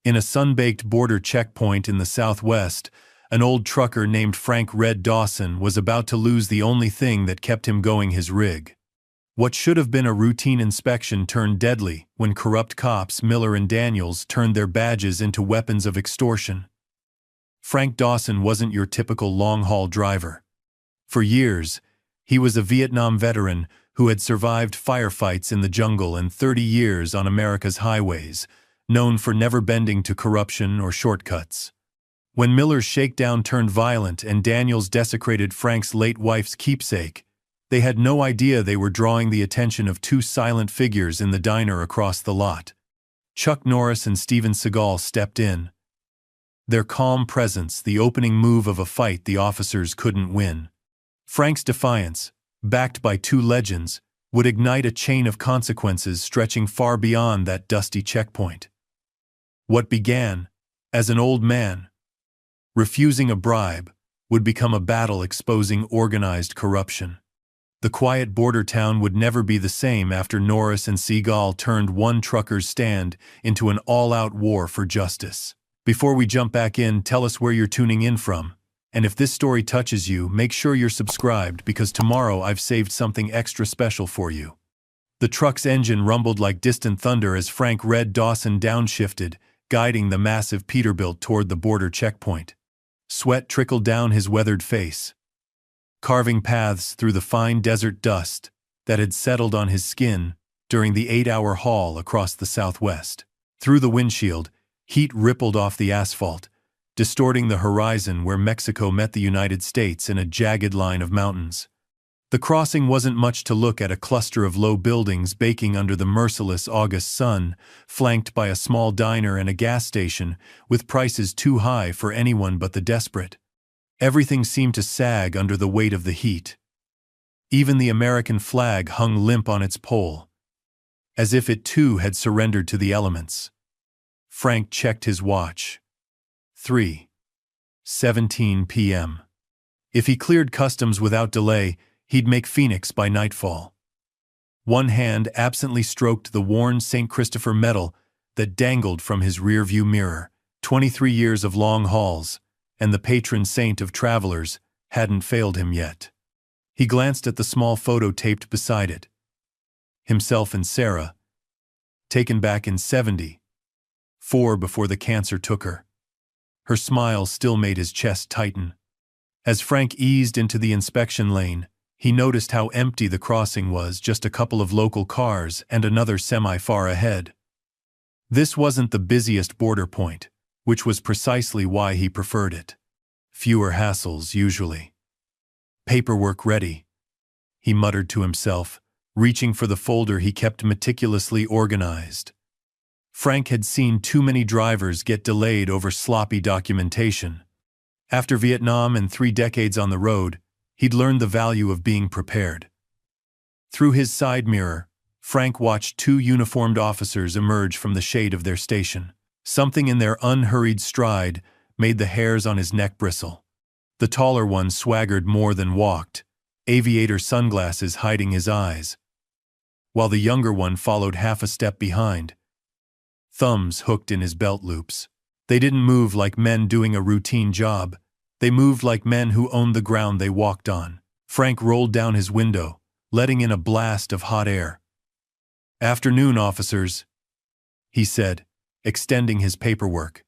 In a sun-baked border checkpoint in the Southwest, an old trucker named Frank "Red" Dawson was about to lose the only thing that kept him going: his rig. What should have been a routine inspection turned deadly when corrupt cops Miller and Daniels turned their badges into weapons of extortion. Frank Dawson wasn't your typical long-haul driver. For years, he was a Vietnam veteran who had survived firefights in the jungle and 30 years on America's highways, known for never bending to corruption or shortcuts. When Miller's shakedown turned violent and Daniels desecrated Frank's late wife's keepsake, they had no idea they were drawing the attention of two silent figures in the diner across the lot. Chuck Norris and Seagal stepped in. Their calm presence, the opening move of a fight the officers couldn't win. Frank's defiance, backed by two legends, would ignite a chain of consequences stretching far beyond that dusty checkpoint. What began as an old man refusing a bribe would become a battle exposing organized corruption. The quiet border town would never be the same after Norris and Seagal turned one trucker's stand into an all-out war for justice. Before we jump back in, tell us where you're tuning in from. And if this story touches you, make sure you're subscribed, because tomorrow I've saved something extra special for you. The truck's engine rumbled like distant thunder as Frank "Red" Dawson downshifted, guiding the massive Peterbilt toward the border checkpoint. Sweat trickled down his weathered face, carving paths through the fine desert dust that had settled on his skin during the 8-hour haul across the Southwest. Through the windshield, heat rippled off the asphalt, distorting the horizon where Mexico met the United States in a jagged line of mountains. The crossing wasn't much to look at: a cluster of low buildings baking under the merciless August sun, flanked by a small diner and a gas station with prices too high for anyone but the desperate. Everything seemed to sag under the weight of the heat. Even the American flag hung limp on its pole, as if it too had surrendered to the elements. Frank checked his watch. 3:17 p.m. If he cleared customs without delay, he'd make Phoenix by nightfall. One hand absently stroked the worn St. Christopher medal that dangled from his rearview mirror. 23 years of long hauls, and the patron saint of travelers hadn't failed him yet. He glanced at the small photo taped beside it. Himself and Sarah, taken back in '74 before the cancer took her. Her smile still made his chest tighten. As Frank eased into the inspection lane, he noticed how empty the crossing was: just a couple of local cars and another semi far ahead. This wasn't the busiest border point, which was precisely why he preferred it. Fewer hassles, usually. Paperwork ready, he muttered to himself, reaching for the folder he kept meticulously organized. Frank had seen too many drivers get delayed over sloppy documentation. After Vietnam and 3 decades on the road, he'd learned the value of being prepared. Through his side mirror, Frank watched 2 uniformed officers emerge from the shade of their station. Something in their unhurried stride made the hairs on his neck bristle. The taller one swaggered more than walked, aviator sunglasses hiding his eyes, while the younger one followed half a step behind, thumbs hooked in his belt loops. They didn't move like men doing a routine job. They moved like men who owned the ground they walked on. Frank rolled down his window, letting in a blast of hot air. "Afternoon, officers," he said, extending his paperwork.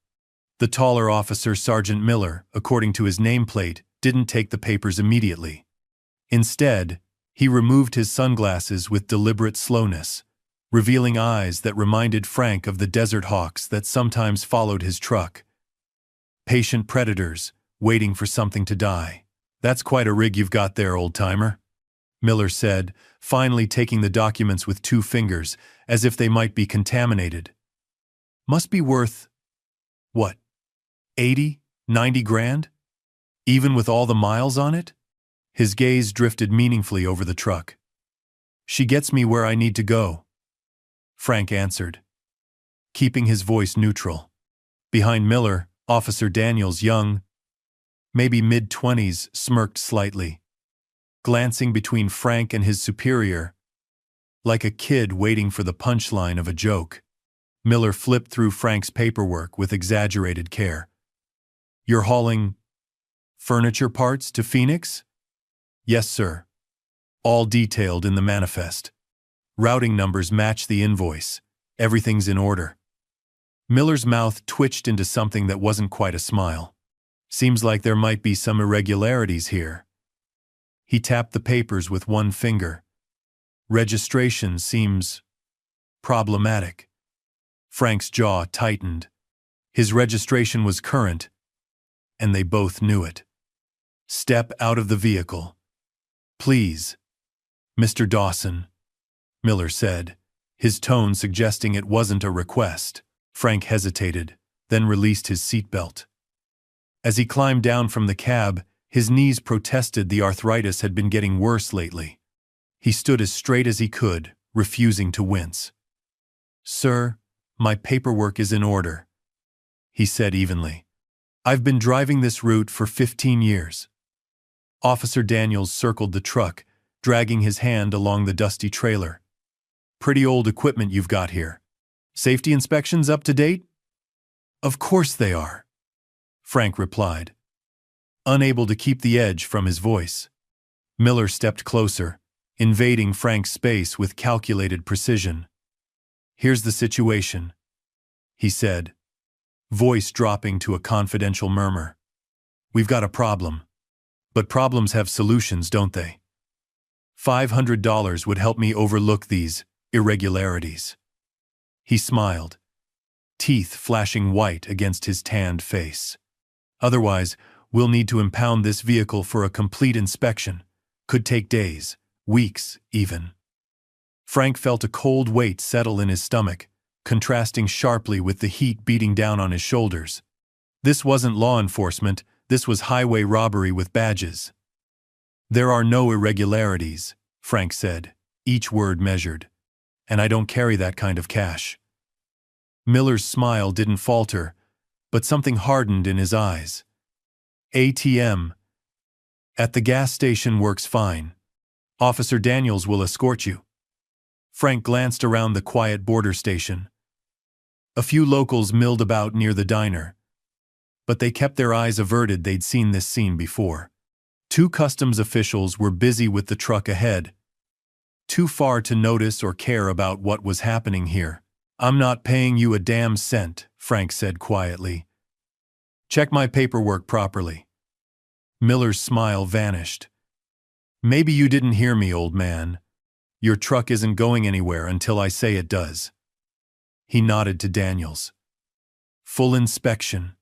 The taller officer, Sergeant Miller, according to his nameplate, didn't take the papers immediately. Instead, he removed his sunglasses with deliberate slowness, revealing eyes that reminded Frank of the desert hawks that sometimes followed his truck. Patient predators, waiting for something to die. "That's quite a rig you've got there, old-timer," Miller said, finally taking the documents with 2 fingers, as if they might be contaminated. "Must be worth, what, 80, 90 grand? Even with all the miles on it?" His gaze drifted meaningfully over the truck. "She gets me where I need to go," Frank answered, keeping his voice neutral. Behind Miller, Officer Daniels, young, maybe mid-20s, smirked slightly, glancing between Frank and his superior, like a kid waiting for the punchline of a joke. Miller flipped through Frank's paperwork with exaggerated care. You're hauling furniture parts to Phoenix? Yes, sir. All detailed in the manifest. Routing numbers match the invoice. Everything's in order. Miller's mouth twitched into something that wasn't quite a smile. Seems like there might be some irregularities here. He tapped the papers with one finger. Registration seems problematic. Frank's jaw tightened. His registration was current, and they both knew it. Step out of the vehicle. Please, Mr. Dawson, Miller said, his tone suggesting it wasn't a request. Frank hesitated, then released his seatbelt. As he climbed down from the cab, his knees protested the arthritis had been getting worse lately. He stood as straight as he could, refusing to wince. Sir, my paperwork is in order, he said evenly. I've been driving this route for 15 years. Officer Daniels circled the truck, dragging his hand along the dusty trailer. Pretty old equipment you've got here. Safety inspections up to date? Of course they are, Frank replied, unable to keep the edge from his voice. Miller stepped closer, invading Frank's space with calculated precision. Here's the situation, he said, voice dropping to a confidential murmur. We've got a problem. But problems have solutions, don't they? $500 would help me overlook these irregularities. He smiled, teeth flashing white against his tanned face. Otherwise, we'll need to impound this vehicle for a complete inspection. Could take days, weeks even. Frank felt a cold weight settle in his stomach, contrasting sharply with the heat beating down on his shoulders. This wasn't law enforcement, this was highway robbery with badges. There are no irregularities, Frank said, each word measured. And I don't carry that kind of cash. Miller's smile didn't falter, but something hardened in his eyes. ATM. At the gas station works fine. Officer Daniels will escort you. Frank glanced around the quiet border station. A few locals milled about near the diner, but they kept their eyes averted. They'd seen this scene before. 2 customs officials were busy with the truck ahead, too far to notice or care about what was happening here. I'm not paying you a damn cent, Frank said quietly. Check my paperwork properly. Miller's smile vanished. Maybe you didn't hear me, old man. Your truck isn't going anywhere until I say it does. He nodded to Daniels. Full inspection.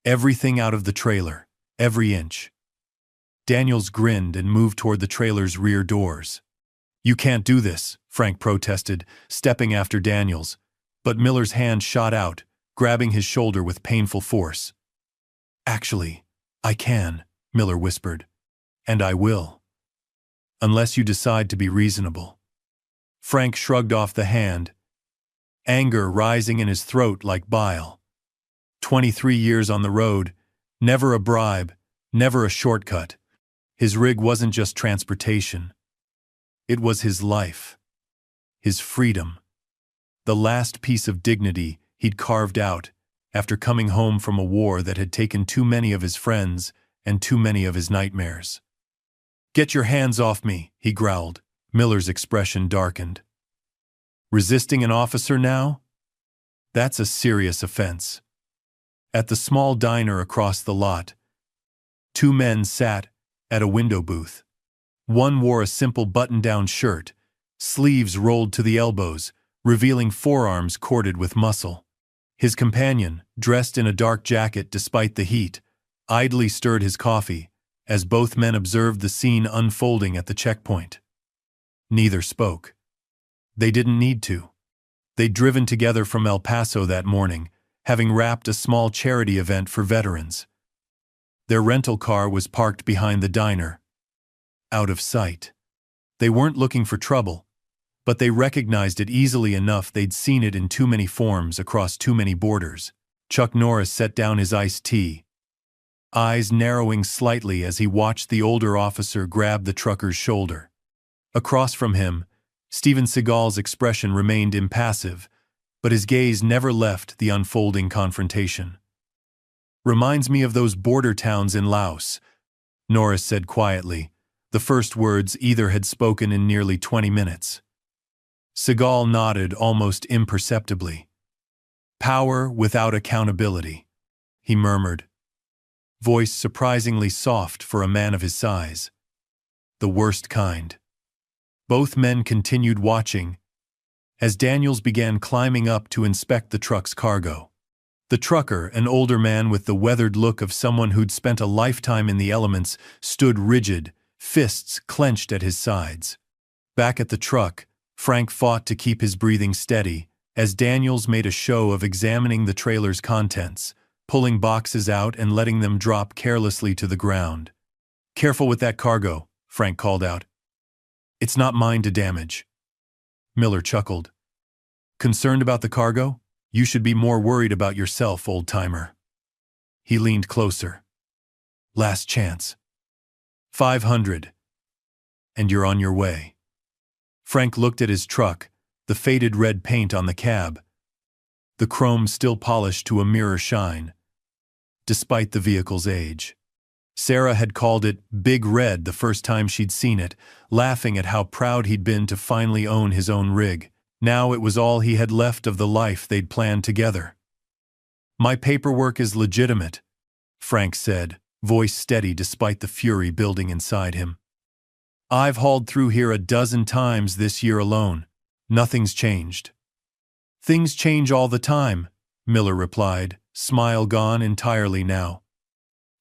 Everything out of the trailer, every inch. Daniels grinned and moved toward the trailer's rear doors. You can't do this, Frank protested, stepping after Daniels, but Miller's hand shot out, grabbing his shoulder with painful force. Actually, I can, Miller whispered. And I will. Unless you decide to be reasonable. Frank shrugged off the hand, anger rising in his throat like bile. 23 years on the road, never a bribe, never a shortcut. His rig wasn't just transportation. It was his life, his freedom, the last piece of dignity he'd carved out after coming home from a war that had taken too many of his friends and too many of his nightmares. Get your hands off me, he growled. Miller's expression darkened. Resisting an officer now? That's a serious offense. At the small diner across the lot, 2 men sat at a window booth. One wore a simple button-down shirt, sleeves rolled to the elbows, revealing forearms corded with muscle. His companion, dressed in a dark jacket despite the heat, idly stirred his coffee as both men observed the scene unfolding at the checkpoint. Neither spoke. They didn't need to. They'd driven together from El Paso that morning, having wrapped a small charity event for veterans. Their rental car was parked behind the diner, out of sight. They weren't looking for trouble, but they recognized it easily enough. They'd seen it in too many forms across too many borders. Chuck Norris set down his iced tea, eyes narrowing slightly as he watched the older officer grab the trucker's shoulder. Across from him, Steven Seagal's expression remained impassive, but his gaze never left the unfolding confrontation. "Reminds me of those border towns in Laos," Norris said quietly, the first words either had spoken in nearly 20 minutes. Seagal nodded almost imperceptibly. "Power without accountability," he murmured, voice surprisingly soft for a man of his size. "The worst kind." Both men continued watching as Daniels began climbing up to inspect the truck's cargo. The trucker, an older man with the weathered look of someone who'd spent a lifetime in the elements, stood rigid, fists clenched at his sides. Back at the truck, Frank fought to keep his breathing steady as Daniels made a show of examining the trailer's contents, pulling boxes out and letting them drop carelessly to the ground. "Careful with that cargo," Frank called out. "It's not mine to damage." Miller chuckled. "Concerned about the cargo? You should be more worried about yourself, old-timer." He leaned closer. "Last chance. 500. And you're on your way." Frank looked at his truck, the faded red paint on the cab, the chrome still polished to a mirror shine, despite the vehicle's age. Sarah had called it Big Red the first time she'd seen it, laughing at how proud he'd been to finally own his own rig. Now it was all he had left of the life they'd planned together. "My paperwork is legitimate," Frank said, voice steady despite the fury building inside him. "I've hauled through here a dozen times this year alone. Nothing's changed." "Things change all the time," Miller replied, smile gone entirely now.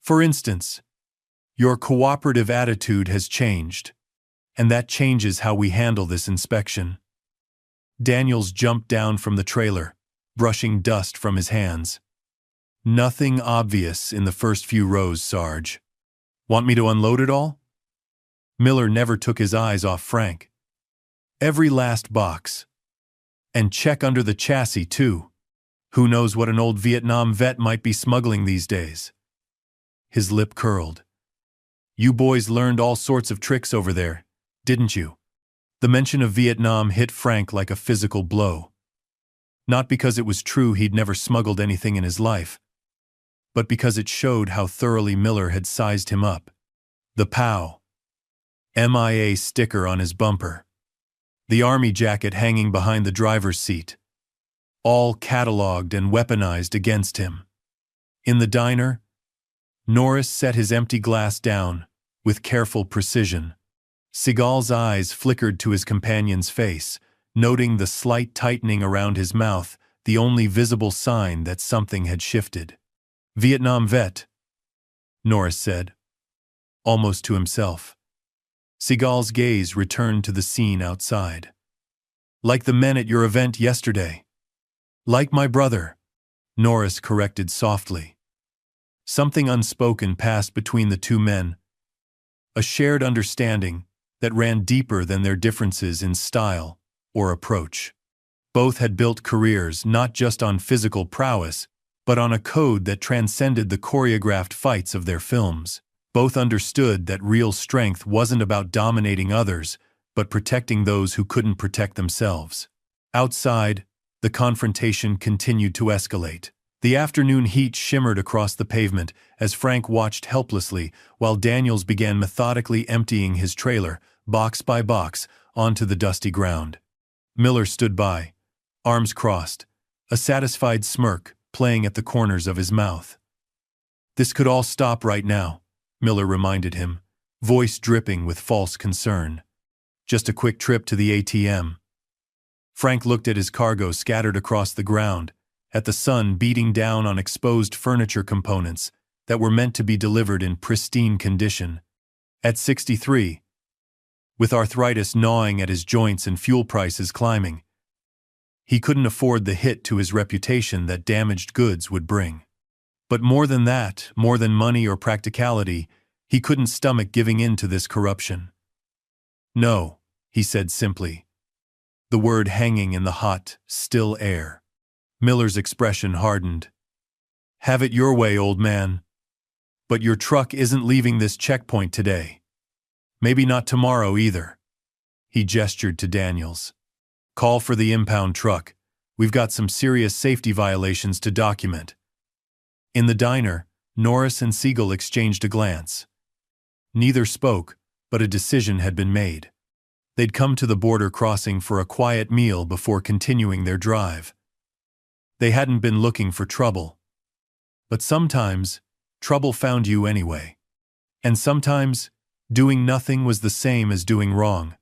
"For instance, your cooperative attitude has changed, and that changes how we handle this inspection." Daniels jumped down from the trailer, brushing dust from his hands. "Nothing obvious in the first few rows, Sarge. Want me to unload it all?" Miller never took his eyes off Frank. "Every last box. And check under the chassis, too. Who knows what an old Vietnam vet might be smuggling these days." His lip curled. "You boys learned all sorts of tricks over there, didn't you?" The mention of Vietnam hit Frank like a physical blow. Not because it was true he'd never smuggled anything in his life, but because it showed how thoroughly Miller had sized him up. The POW. MIA sticker on his bumper. The army jacket hanging behind the driver's seat. All catalogued and weaponized against him. In the diner, Norris set his empty glass down, with careful precision. Seagal's eyes flickered to his companion's face, noting the slight tightening around his mouth, the only visible sign that something had shifted. "Vietnam vet," Norris said, almost to himself. Seagal's gaze returned to the scene outside. "Like the men at your event yesterday." "Like my brother," Norris corrected softly. Something unspoken passed between the two men, a shared understanding that ran deeper than their differences in style or approach. Both had built careers not just on physical prowess, but on a code that transcended the choreographed fights of their films. Both understood that real strength wasn't about dominating others, but protecting those who couldn't protect themselves. Outside, the confrontation continued to escalate. The afternoon heat shimmered across the pavement as Frank watched helplessly while Daniels began methodically emptying his trailer, box by box, onto the dusty ground. Miller stood by, arms crossed, a satisfied smirk playing at the corners of his mouth. "This could all stop right now," Miller reminded him, voice dripping with false concern. "Just a quick trip to the ATM." Frank looked at his cargo scattered across the ground, at the sun beating down on exposed furniture components that were meant to be delivered in pristine condition. At 63, with arthritis gnawing at his joints and fuel prices climbing, he couldn't afford the hit to his reputation that damaged goods would bring. But more than that, more than money or practicality, he couldn't stomach giving in to this corruption. "No," he said simply, the word hanging in the hot, still air. Miller's expression hardened. "Have it your way, old man. But your truck isn't leaving this checkpoint today. Maybe not tomorrow either." He gestured to Daniels. "Call for the impound truck. We've got some serious safety violations to document." In the diner, Norris and Seagal exchanged a glance. Neither spoke, but a decision had been made. They'd come to the border crossing for a quiet meal before continuing their drive. They hadn't been looking for trouble. But sometimes, trouble found you anyway. And sometimes, doing nothing was the same as doing wrong.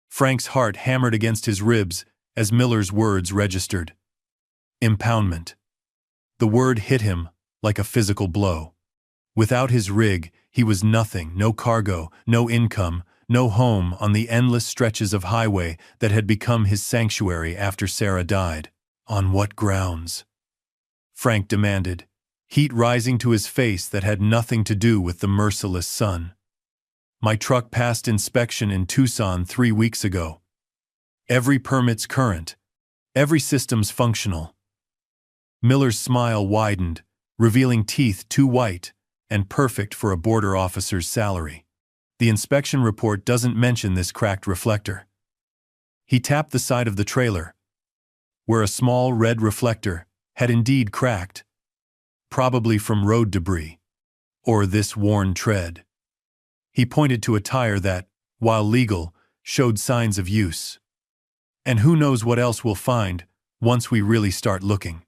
Frank's heart hammered against his ribs as Miller's words registered. Impoundment. The word hit him like a physical blow. Without his rig, he was nothing, no cargo, no income, no home on the endless stretches of highway that had become his sanctuary after Sarah died. On what grounds? Frank demanded, heat rising to his face that had nothing to do with the merciless sun. My truck passed inspection in Tucson 3 weeks ago. Every permit's current. Every system's functional. Miller's smile widened, revealing teeth too white and perfect for a border officer's salary. The inspection report doesn't mention this cracked reflector. He tapped the side of the trailer, where a small red reflector had indeed cracked, probably from road debris, or this worn tread. He pointed to a tire that, while legal, showed signs of use. And who knows what else we'll find once we really start looking.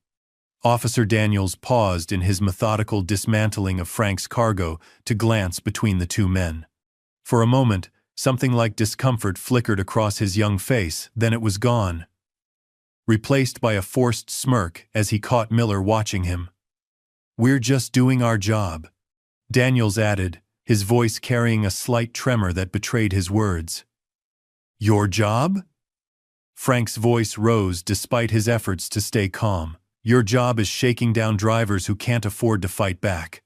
Officer Daniels paused in his methodical dismantling of Frank's cargo to glance between the two men. For a moment, something like discomfort flickered across his young face, then it was gone, replaced by a forced smirk as he caught Miller watching him. "We're just doing our job," Daniels added, his voice carrying a slight tremor that betrayed his words. "Your job?" Frank's voice rose despite his efforts to stay calm. "Your job is shaking down drivers who can't afford to fight back.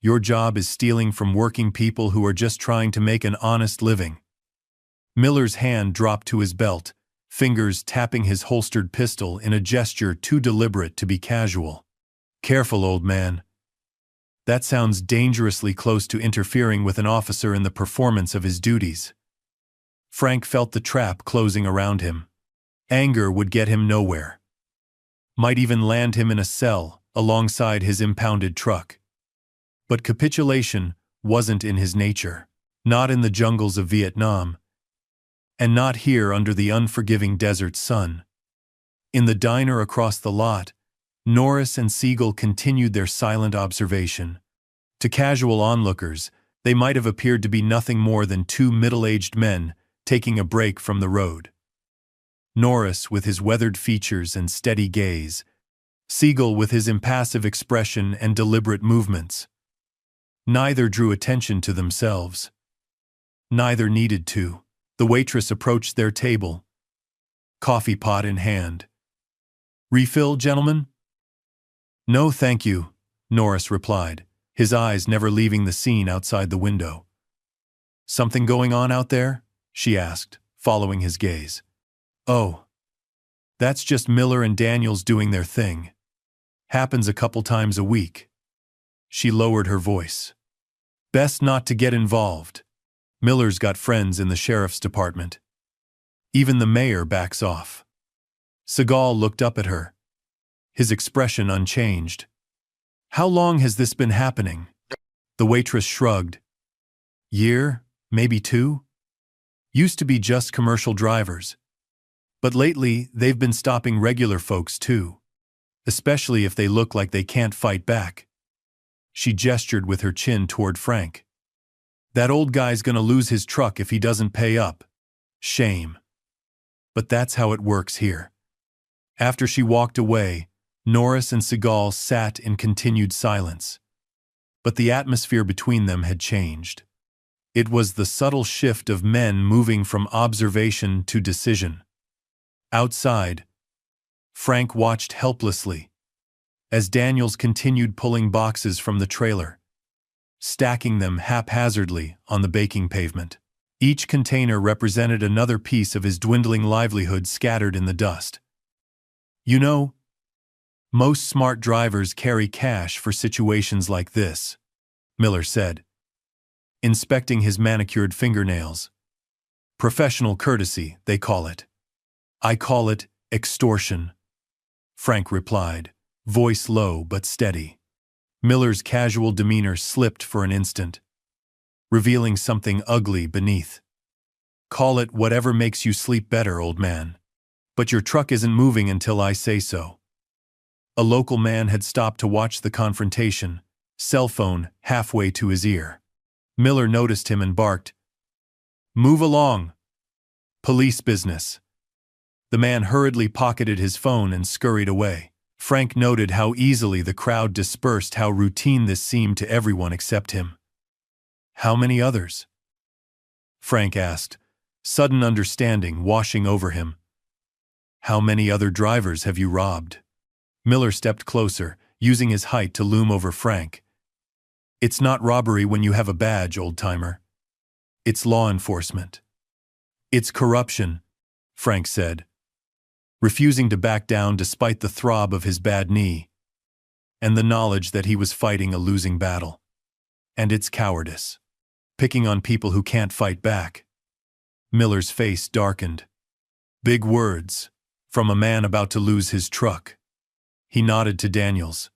Your job is stealing from working people who are just trying to make an honest living." Miller's hand dropped to his belt, fingers tapping his holstered pistol in a gesture too deliberate to be casual. "Careful, old man. That sounds dangerously close to interfering with an officer in the performance of his duties." Frank felt the trap closing around him. Anger would get him nowhere. Might even land him in a cell alongside his impounded truck. But capitulation wasn't in his nature, not in the jungles of Vietnam, and not here under the unforgiving desert sun. In the diner across the lot, Norris and Seagal continued their silent observation. To casual onlookers, they might have appeared to be nothing more than two middle-aged men taking a break from the road. Norris with his weathered features and steady gaze, Seagal with his impassive expression and deliberate movements. Neither drew attention to themselves. Neither needed to. The waitress approached their table, coffee pot in hand. "Refill, gentlemen?" "No, thank you," Norris replied, his eyes never leaving the scene outside the window. "Something going on out there?" she asked, following his gaze. "Oh, that's just Miller and Daniels doing their thing. Happens a couple times a week." She lowered her voice. "Best not to get involved. Miller's got friends in the sheriff's department. Even the mayor backs off." Seagal looked up at her, his expression unchanged. "How long has this been happening?" The waitress shrugged. "Year, maybe 2. Used to be just commercial drivers. But lately, they've been stopping regular folks too. Especially if they look like they can't fight back." She gestured with her chin toward Frank. "That old guy's gonna lose his truck if he doesn't pay up. Shame. But that's how it works here." After she walked away, Norris and Seagal sat in continued silence. But the atmosphere between them had changed. It was the subtle shift of men moving from observation to decision. Outside, Frank watched helplessly as Daniels continued pulling boxes from the trailer, stacking them haphazardly on the baking pavement. Each container represented another piece of his dwindling livelihood scattered in the dust. "You know, most smart drivers carry cash for situations like this," Miller said, inspecting his manicured fingernails. "Professional courtesy, they call it. I call it extortion." Frank replied, voice low but steady. Miller's casual demeanor slipped for an instant, revealing something ugly beneath. Call it whatever makes you sleep better, old man. But your truck isn't moving until I say so. A local man had stopped to watch the confrontation, cell phone halfway to his ear. Miller noticed him and barked, "Move along! Police business." The man hurriedly pocketed his phone and scurried away. Frank noted how easily the crowd dispersed, how routine this seemed to everyone except him. "How many others?" Frank asked, sudden understanding washing over him. "How many other drivers have you robbed?" Miller stepped closer, using his height to loom over Frank. "It's not robbery when you have a badge, old-timer. It's law enforcement." "It's corruption," Frank said, refusing to back down despite the throb of his bad knee, and the knowledge that he was fighting a losing battle. "And it's cowardice. Picking on people who can't fight back." Miller's face darkened. Big words, from a man about to lose his truck. He nodded to Daniels.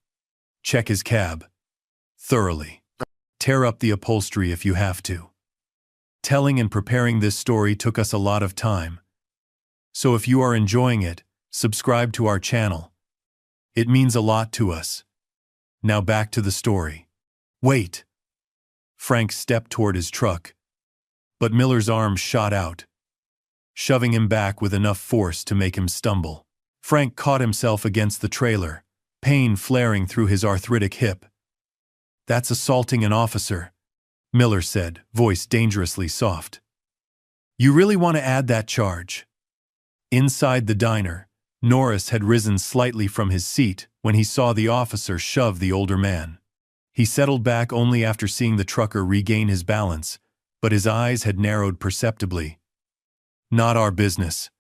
"Check his cab. Thoroughly. Tear up the upholstery if you have to." Telling and preparing this story took us a lot of time. So if you are enjoying it, subscribe to our channel. It means a lot to us. Now back to the story. "Wait." Frank stepped toward his truck, but Miller's arm shot out, shoving him back with enough force to make him stumble. Frank caught himself against the trailer, pain flaring through his arthritic hip. "That's assaulting an officer," Miller said, voice dangerously soft. "You really want to add that charge?" Inside the diner, Norris had risen slightly from his seat when he saw the officer shove the older man. He settled back only after seeing the trucker regain his balance, but his eyes had narrowed perceptibly. "Not our business,"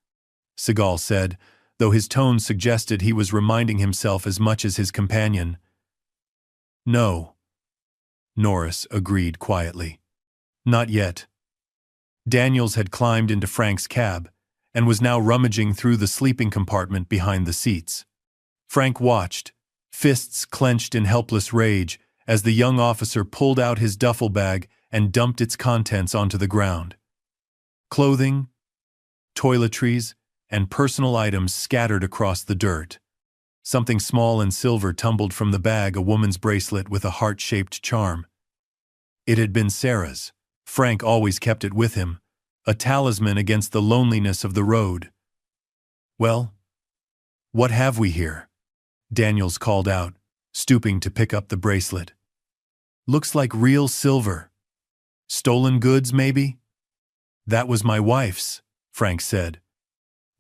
Seagal said, though his tone suggested he was reminding himself as much as his companion. "No," Norris agreed quietly. "Not yet." Daniels had climbed into Frank's cab and was now rummaging through the sleeping compartment behind the seats. Frank watched, fists clenched in helpless rage, as the young officer pulled out his duffel bag and dumped its contents onto the ground. Clothing, toiletries, and personal items scattered across the dirt. Something small and silver tumbled from the bag, a woman's bracelet with a heart-shaped charm. It had been Sarah's. Frank always kept it with him, a talisman against the loneliness of the road. "Well, what have we here?" Daniels called out, stooping to pick up the bracelet. "Looks like real silver. Stolen goods, maybe?" "That was my wife's," Frank said,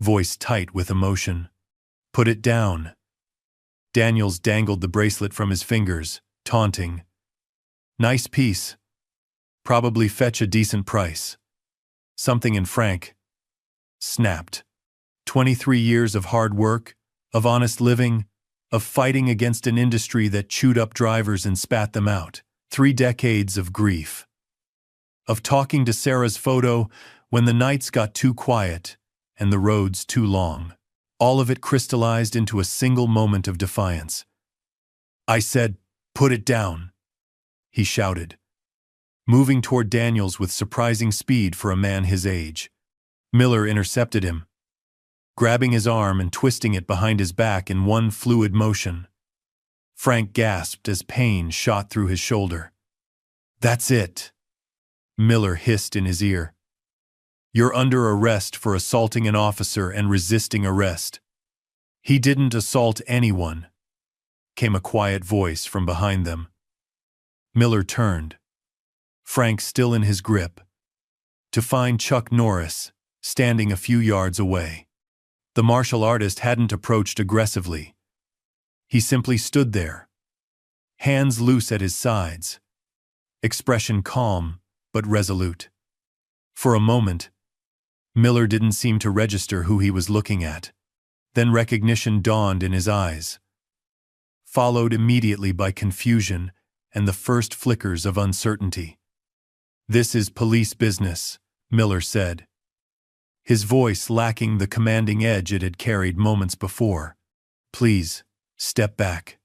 voice tight with emotion. "Put it down." Daniels dangled the bracelet from his fingers, taunting. "Nice piece. Probably fetch a decent price." Something in Frank snapped. 23 years of hard work, of honest living, of fighting against an industry that chewed up drivers and spat them out. 3 decades of grief. Of talking to Sarah's photo when the nights got too quiet and the roads too long. All of it crystallized into a single moment of defiance. "I said, put it down," he shouted, moving toward Daniels with surprising speed for a man his age. Miller intercepted him, grabbing his arm and twisting it behind his back in one fluid motion. Frank gasped as pain shot through his shoulder. "That's it," Miller hissed in his ear. "You're under arrest for assaulting an officer and resisting arrest." "He didn't assault anyone," came a quiet voice from behind them. Miller turned, Frank still in his grip, to find Chuck Norris standing a few yards away. The martial artist hadn't approached aggressively. He simply stood there, hands loose at his sides, expression calm but resolute. For a moment, Miller didn't seem to register who he was looking at. Then recognition dawned in his eyes, followed immediately by confusion and the first flickers of uncertainty. "This is police business," Miller said, his voice lacking the commanding edge it had carried moments before. Please, step back.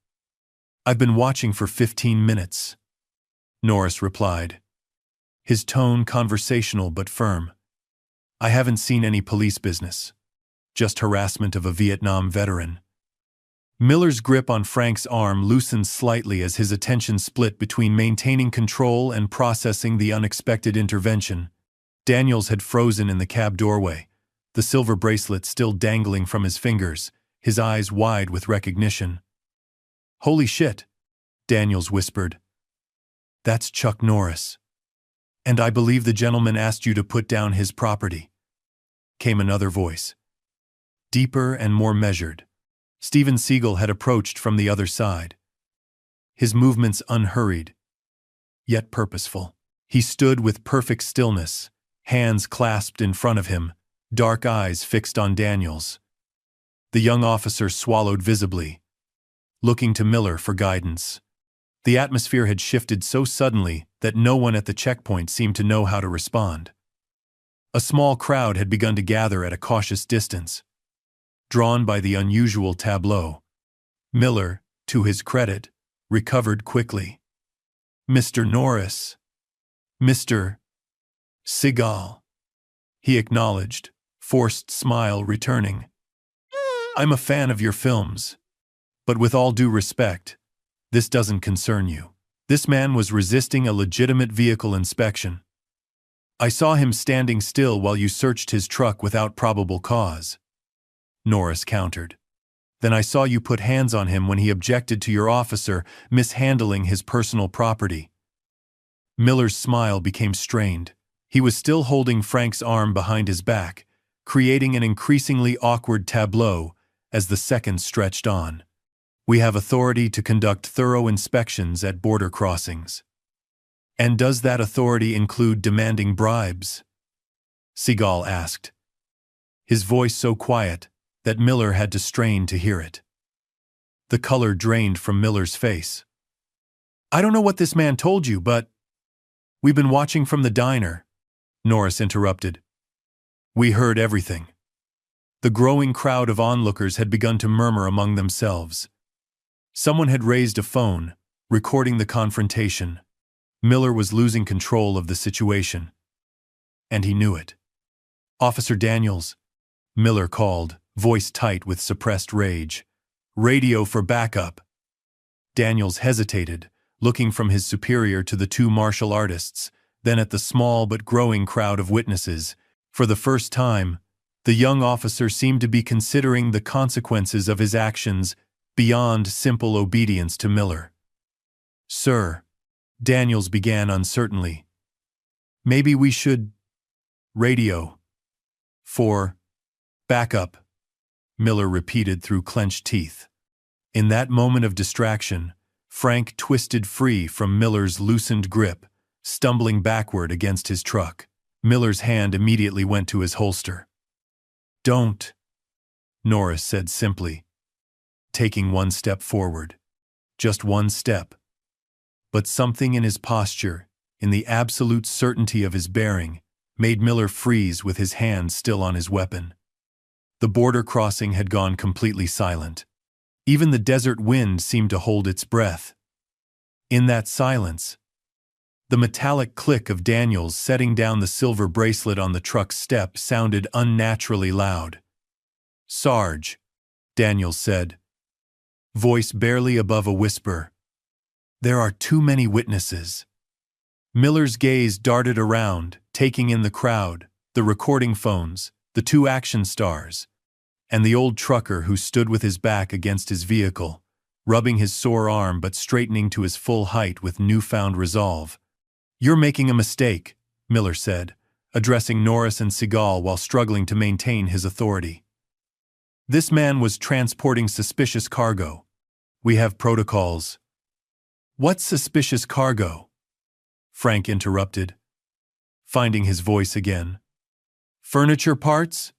I've been watching for 15 minutes, Norris replied, his tone conversational but firm. I haven't seen any police business. Just harassment of a Vietnam veteran. Miller's grip on Frank's arm loosened slightly as his attention split between maintaining control and processing the unexpected intervention. Daniels had frozen in the cab doorway, the silver bracelet still dangling from his fingers, his eyes wide with recognition. Holy shit, Daniels whispered. That's Chuck Norris. And I believe the gentleman asked you to put down his property. Came another voice. Deeper and more measured. Steven Seagal had approached from the other side. His movements unhurried, yet purposeful. He stood with perfect stillness, hands clasped in front of him, dark eyes fixed on Daniels. The young officer swallowed visibly, looking to Miller for guidance. The atmosphere had shifted so suddenly that no one at the checkpoint seemed to know how to respond. A small crowd had begun to gather at a cautious distance. Drawn by the unusual tableau, Miller, to his credit, recovered quickly. Mr. Norris. Mr. Seagal. He acknowledged, forced smile returning. I'm a fan of your films. But with all due respect, this doesn't concern you. This man was resisting a legitimate vehicle inspection. I saw him standing still while you searched his truck without probable cause. Norris countered. Then I saw you put hands on him when he objected to your officer mishandling his personal property. Miller's smile became strained. He was still holding Frank's arm behind his back, creating an increasingly awkward tableau as the seconds stretched on. We have authority to conduct thorough inspections at border crossings. And does that authority include demanding bribes? Seagal asked, his voice so quiet that Miller had to strain to hear it. The color drained from Miller's face. I don't know what this man told you, but we've been watching from the diner, Norris interrupted. We heard everything. The growing crowd of onlookers had begun to murmur among themselves. Someone had raised a phone, recording the confrontation. Miller was losing control of the situation. And he knew it. Officer Daniels, Miller called, voice tight with suppressed rage. Radio for backup. Daniels hesitated, looking from his superior to the two martial artists, then at the small but growing crowd of witnesses. For the first time, the young officer seemed to be considering the consequences of his actions beyond simple obedience to Miller. Sir, Daniels began uncertainly. Maybe we should… Radio. For… backup, Miller repeated through clenched teeth. In that moment of distraction, Frank twisted free from Miller's loosened grip, stumbling backward against his truck. Miller's hand immediately went to his holster. Don't, Norris said simply, taking one step forward. Just one step. But something in his posture, in the absolute certainty of his bearing, made Miller freeze with his hand still on his weapon. The border crossing had gone completely silent. Even the desert wind seemed to hold its breath. In that silence, the metallic click of Daniels setting down the silver bracelet on the truck's step sounded unnaturally loud. Sarge, Daniels said, voice barely above a whisper. There are too many witnesses. Miller's gaze darted around, taking in the crowd, the recording phones, the two action stars, and the old trucker who stood with his back against his vehicle, rubbing his sore arm but straightening to his full height with newfound resolve. You're making a mistake, Miller said, addressing Norris and Seagal while struggling to maintain his authority. This man was transporting suspicious cargo. We have protocols. What's suspicious cargo? Frank interrupted, finding his voice again. Furniture parts?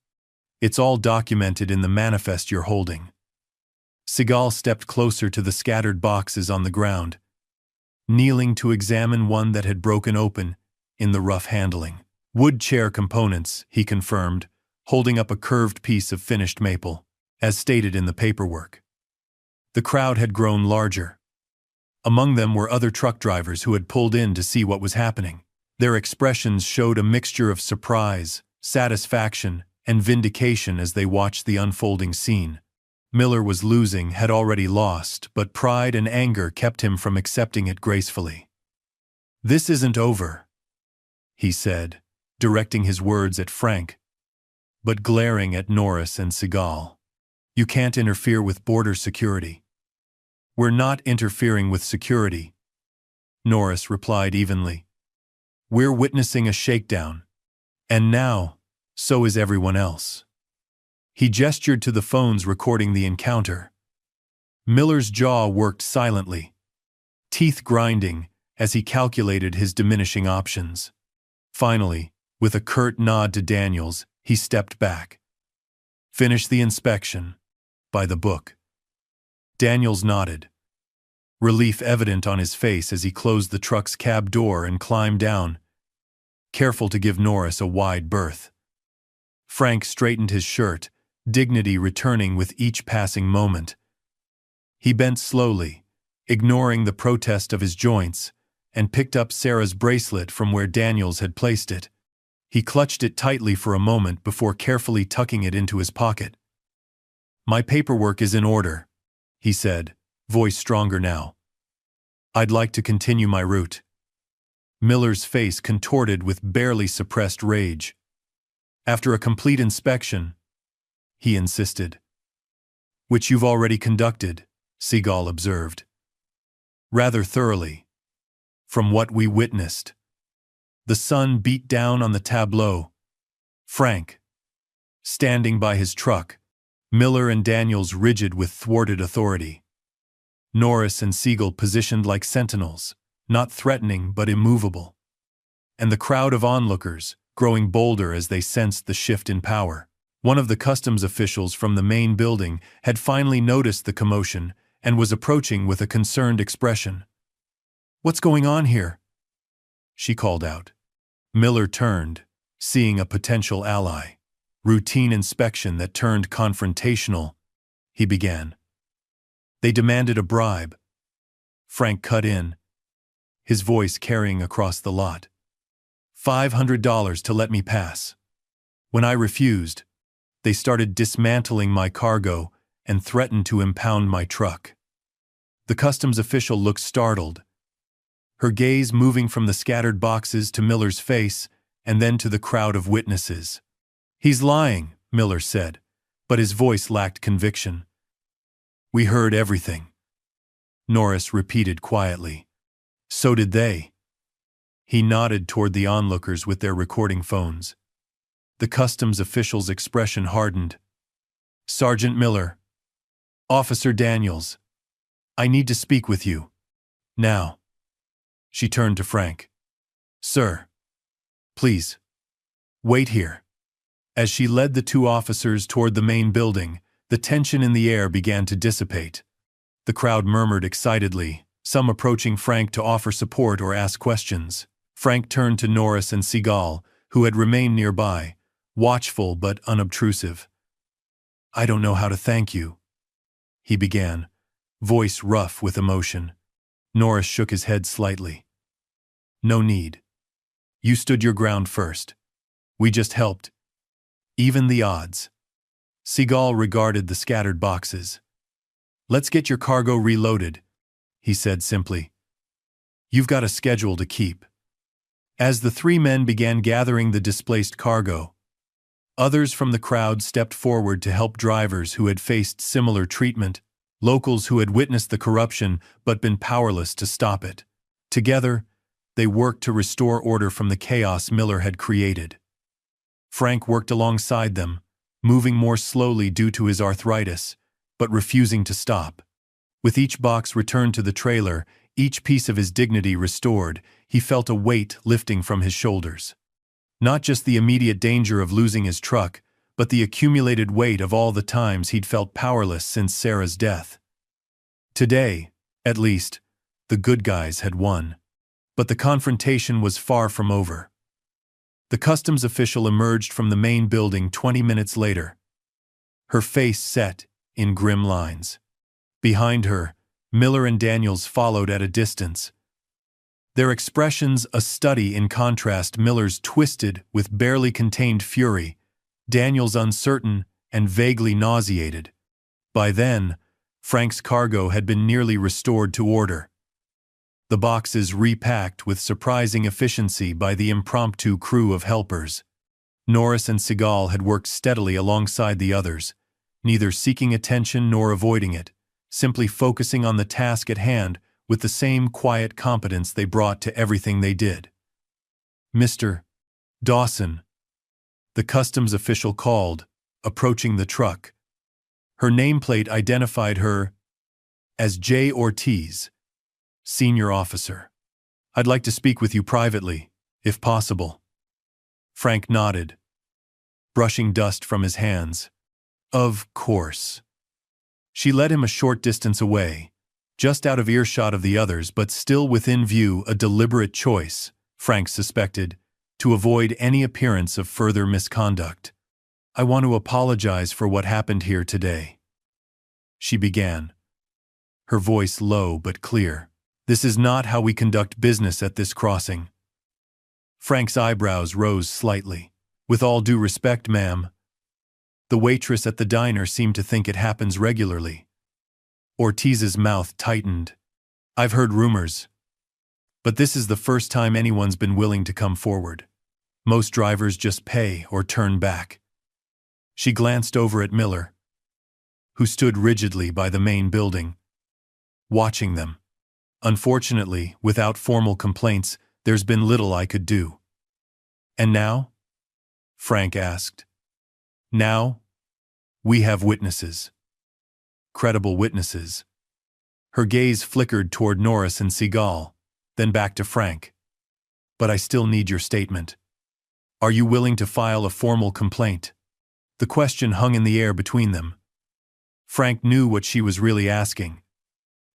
It's all documented in the manifest you're holding. Seagal stepped closer to the scattered boxes on the ground, kneeling to examine one that had broken open in the rough handling. Wood chair components, he confirmed, holding up a curved piece of finished maple, as stated in the paperwork. The crowd had grown larger. Among them were other truck drivers who had pulled in to see what was happening. Their expressions showed a mixture of surprise, satisfaction, and vindication as they watched the unfolding scene. Miller was losing, had already lost, but pride and anger kept him from accepting it gracefully. "This isn't over," he said, directing his words at Frank, but glaring at Norris and Seagal. "You can't interfere with border security." "We're not interfering with security," Norris replied evenly. "We're witnessing a shakedown. And now, so is everyone else." He gestured to the phones recording the encounter. Miller's jaw worked silently, teeth grinding as he calculated his diminishing options. Finally, with a curt nod to Daniels, he stepped back. "Finish the inspection. By the book." Daniels nodded, relief evident on his face as he closed the truck's cab door and climbed down, careful to give Norris a wide berth. Frank straightened his shirt, dignity returning with each passing moment. He bent slowly, ignoring the protest of his joints, and picked up Sarah's bracelet from where Daniels had placed it. He clutched it tightly for a moment before carefully tucking it into his pocket. "My paperwork is in order," he said, voice stronger now. "I'd like to continue my route." Miller's face contorted with barely suppressed rage. "After a complete inspection," he insisted. "Which you've already conducted," Seagal observed. "Rather thoroughly. From what we witnessed." The sun beat down on the tableau. Frank, standing by his truck, Miller and Daniels rigid with thwarted authority. Norris and Seagal positioned like sentinels, not threatening but immovable. And the crowd of onlookers, growing bolder as they sensed the shift in power. One of the customs officials from the main building had finally noticed the commotion and was approaching with a concerned expression. "What's going on here?" she called out. Miller turned, seeing a potential ally. "Routine inspection that turned confrontational," he began. "They demanded a bribe." Frank cut in, his voice carrying across the lot. $500 to let me pass. When I refused, they started dismantling my cargo and threatened to impound my truck." The customs official looked startled, her gaze moving from the scattered boxes to Miller's face and then to the crowd of witnesses. "He's lying," Miller said, but his voice lacked conviction. "We heard everything," Norris repeated quietly. "So did they." He nodded toward the onlookers with their recording phones. The customs official's expression hardened. "Sergeant Miller. Officer Daniels. I need to speak with you. Now." She turned to Frank. "Sir. Please. Wait here." As she led the two officers toward the main building, the tension in the air began to dissipate. The crowd murmured excitedly, some approaching Frank to offer support or ask questions. Frank turned to Norris and Seagal, who had remained nearby, watchful but unobtrusive. "I don't know how to thank you," he began, voice rough with emotion. Norris shook his head slightly. "No need. You stood your ground first. We just helped. Even the odds." Seagal regarded the scattered boxes. "Let's get your cargo reloaded," he said simply. "You've got a schedule to keep." As the three men began gathering the displaced cargo, others from the crowd stepped forward to help drivers who had faced similar treatment, locals who had witnessed the corruption but been powerless to stop it. Together, they worked to restore order from the chaos Miller had created. Frank worked alongside them, moving more slowly due to his arthritis, but refusing to stop. With each box returned to the trailer, each piece of his dignity restored, he felt a weight lifting from his shoulders. Not just the immediate danger of losing his truck, but the accumulated weight of all the times he'd felt powerless since Sarah's death. Today, at least, the good guys had won. But the confrontation was far from over. The customs official emerged from the main building 20 minutes later, her face set in grim lines. Behind her, Miller and Daniels followed at a distance. Their expressions a study in contrast, Miller's twisted with barely contained fury, Daniels uncertain and vaguely nauseated. By then, Frank's cargo had been nearly restored to order. The boxes repacked with surprising efficiency by the impromptu crew of helpers. Norris and Seagal had worked steadily alongside the others, neither seeking attention nor avoiding it, simply focusing on the task at hand with the same quiet competence they brought to everything they did. "Mr. Dawson," the customs official called, approaching the truck. Her nameplate identified her as J. Ortiz, senior officer. "I'd like to speak with you privately, if possible." Frank nodded, brushing dust from his hands. "Of course." She led him a short distance away, just out of earshot of the others but still within view, a deliberate choice, Frank suspected, to avoid any appearance of further misconduct. "I want to apologize for what happened here today," she began, her voice low but clear. "This is not how we conduct business at this crossing." Frank's eyebrows rose slightly. "With all due respect, ma'am." The waitress at the diner seemed to think it happens regularly. Ortiz's mouth tightened. "I've heard rumors, but this is the first time anyone's been willing to come forward. Most drivers just pay or turn back." She glanced over at Miller, who stood rigidly by the main building, watching them. "Unfortunately, without formal complaints, there's been little I could do." "And now?" Frank asked. "Now, we have witnesses. Credible witnesses." Her gaze flickered toward Norris and Seagal, then back to Frank. "But I still need your statement. Are you willing to file a formal complaint?" The question hung in the air between them. Frank knew what she was really asking.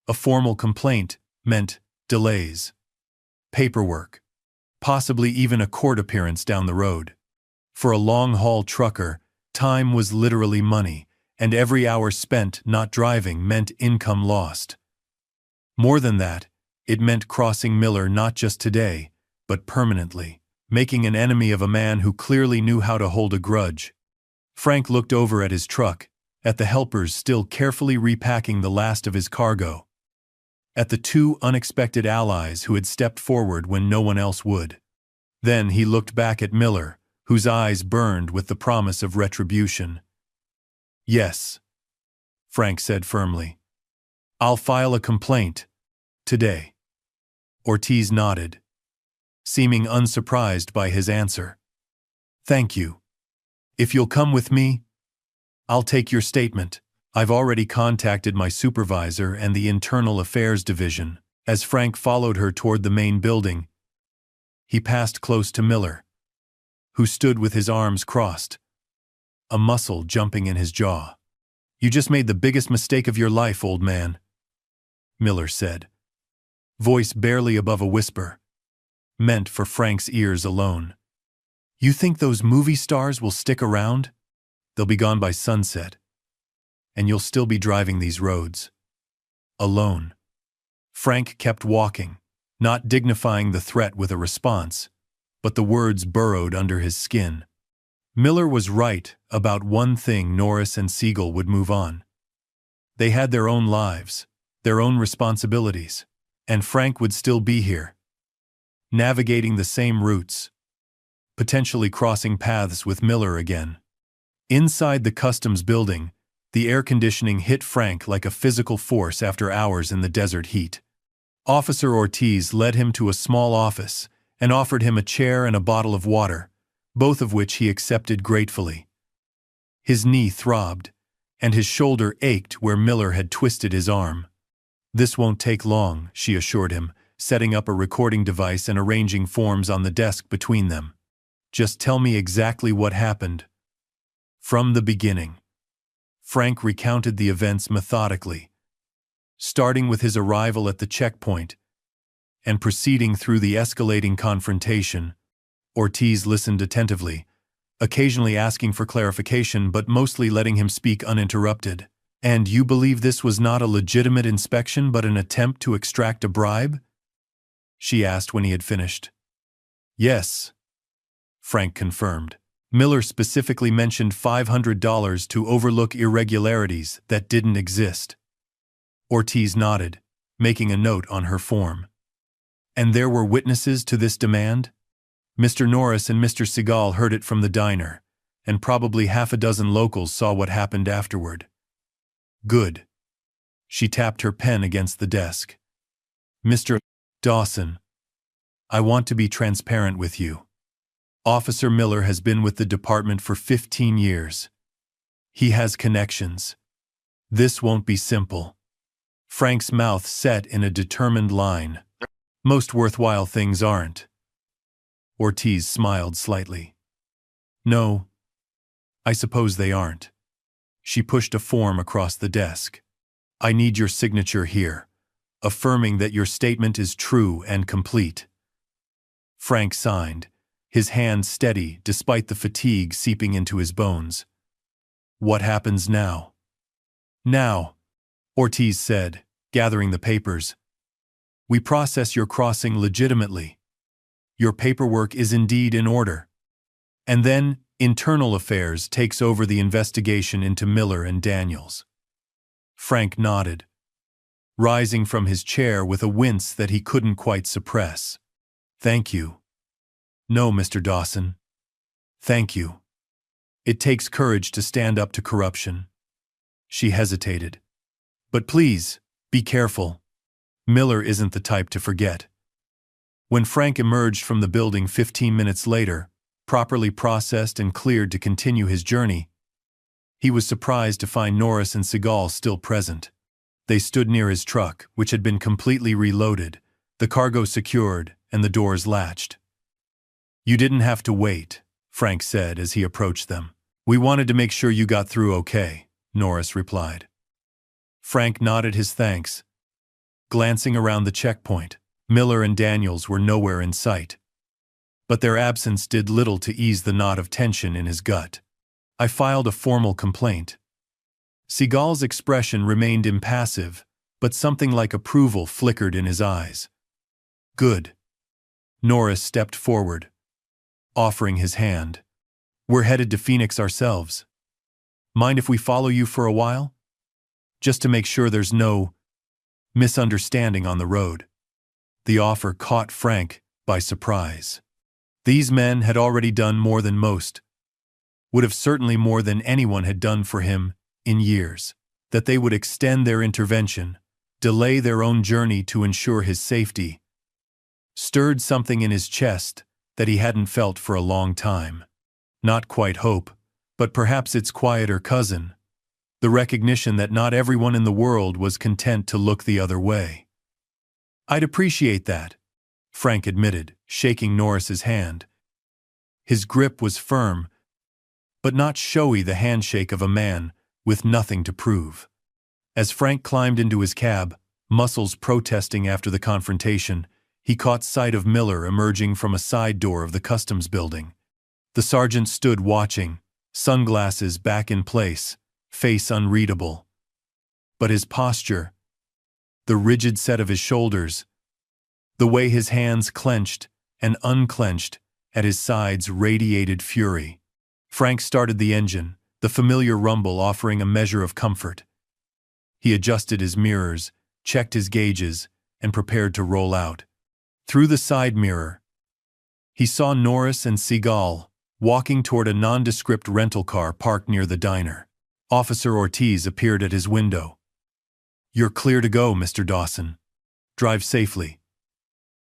A formal complaint meant delays, paperwork, possibly even a court appearance down the road. For a long-haul trucker, time was literally money, and every hour spent not driving meant income lost. More than that, it meant crossing Miller not just today, but permanently, making an enemy of a man who clearly knew how to hold a grudge. Frank looked over at his truck, at the helpers still carefully repacking the last of his cargo, at the two unexpected allies who had stepped forward when no one else would. Then he looked back at Miller, whose eyes burned with the promise of retribution. "Yes," Frank said firmly. "I'll file a complaint. Today." Ortiz nodded, seeming unsurprised by his answer. "Thank you. If you'll come with me, I'll take your statement. I've already contacted my supervisor and the Internal Affairs Division." As Frank followed her toward the main building, he passed close to Miller, who stood with his arms crossed, a muscle jumping in his jaw. "You just made the biggest mistake of your life, old man," Miller said, voice barely above a whisper, meant for Frank's ears alone. "You think those movie stars will stick around? They'll be gone by sunset, and you'll still be driving these roads alone." Frank kept walking, not dignifying the threat with a response, but the words burrowed under his skin. Miller was right about one thing: Norris and Seagal would move on. They had their own lives, their own responsibilities, and Frank would still be here, navigating the same routes, potentially crossing paths with Miller again. Inside the customs building, the air conditioning hit Frank like a physical force after hours in the desert heat. Officer Ortiz led him to a small office and offered him a chair and a bottle of water, both of which he accepted gratefully. His knee throbbed, and his shoulder ached where Miller had twisted his arm. "This won't take long," she assured him, setting up a recording device and arranging forms on the desk between them. "Just tell me exactly what happened." From the beginning. Frank recounted the events methodically, starting with his arrival at the checkpoint and proceeding through the escalating confrontation. Ortiz listened attentively, occasionally asking for clarification but mostly letting him speak uninterrupted. And you believe this was not a legitimate inspection but an attempt to extract a bribe? She asked when he had finished. Yes, Frank confirmed. Miller specifically mentioned $500 to overlook irregularities that didn't exist. Ortiz nodded, making a note on her form. And there were witnesses to this demand? Mr. Norris and Mr. Seagal heard it from the diner, and probably half a dozen locals saw what happened afterward. Good. She tapped her pen against the desk. Mr. Dawson, I want to be transparent with you. Officer Miller has been with the department for 15 years. He has connections. This won't be simple. Frank's mouth set in a determined line. Most worthwhile things aren't. Ortiz smiled slightly. No, I suppose they aren't. She pushed a form across the desk. I need your signature here, affirming that your statement is true and complete. Frank signed, his hand steady despite the fatigue seeping into his bones. What happens now? Now, Ortiz said, gathering the papers. We process your crossing legitimately. Your paperwork is indeed in order. And then, Internal Affairs takes over the investigation into Miller and Daniels. Frank nodded, rising from his chair with a wince that he couldn't quite suppress. Thank you. No, Mr. Dawson. Thank you. It takes courage to stand up to corruption. She hesitated. But please, be careful. Miller isn't the type to forget. When Frank emerged from the building 15 minutes later, properly processed and cleared to continue his journey, he was surprised to find Norris and Seagal still present. They stood near his truck, which had been completely reloaded, the cargo secured, and the doors latched. You didn't have to wait, Frank said as he approached them. We wanted to make sure you got through okay, Norris replied. Frank nodded his thanks. Glancing around the checkpoint, Miller and Daniels were nowhere in sight. But their absence did little to ease the knot of tension in his gut. I filed a formal complaint. Seagal's expression remained impassive, but something like approval flickered in his eyes. Good. Norris stepped forward, offering his hand. We're headed to Phoenix ourselves. Mind if we follow you for a while? Just to make sure there's no misunderstanding on the road. The offer caught Frank by surprise. These men had already done more than most, would have certainly more than anyone had done for him in years. That they would extend their intervention, delay their own journey to ensure his safety, stirred something in his chest that he hadn't felt for a long time. Not quite hope, but perhaps its quieter cousin, the recognition that not everyone in the world was content to look the other way. I'd appreciate that, Frank admitted, shaking Norris's hand. His grip was firm, but not showy, the handshake of a man with nothing to prove. As Frank climbed into his cab, muscles protesting after the confrontation, he caught sight of Miller emerging from a side door of the customs building. The sergeant stood watching, sunglasses back in place, face unreadable. But his posture, the rigid set of his shoulders, the way his hands clenched and unclenched at his sides radiated fury. Frank started the engine, the familiar rumble offering a measure of comfort. He adjusted his mirrors, checked his gauges, and prepared to roll out. Through the side mirror, he saw Norris and Seagal walking toward a nondescript rental car parked near the diner. Officer Ortiz appeared at his window. You're clear to go, Mr. Dawson. Drive safely.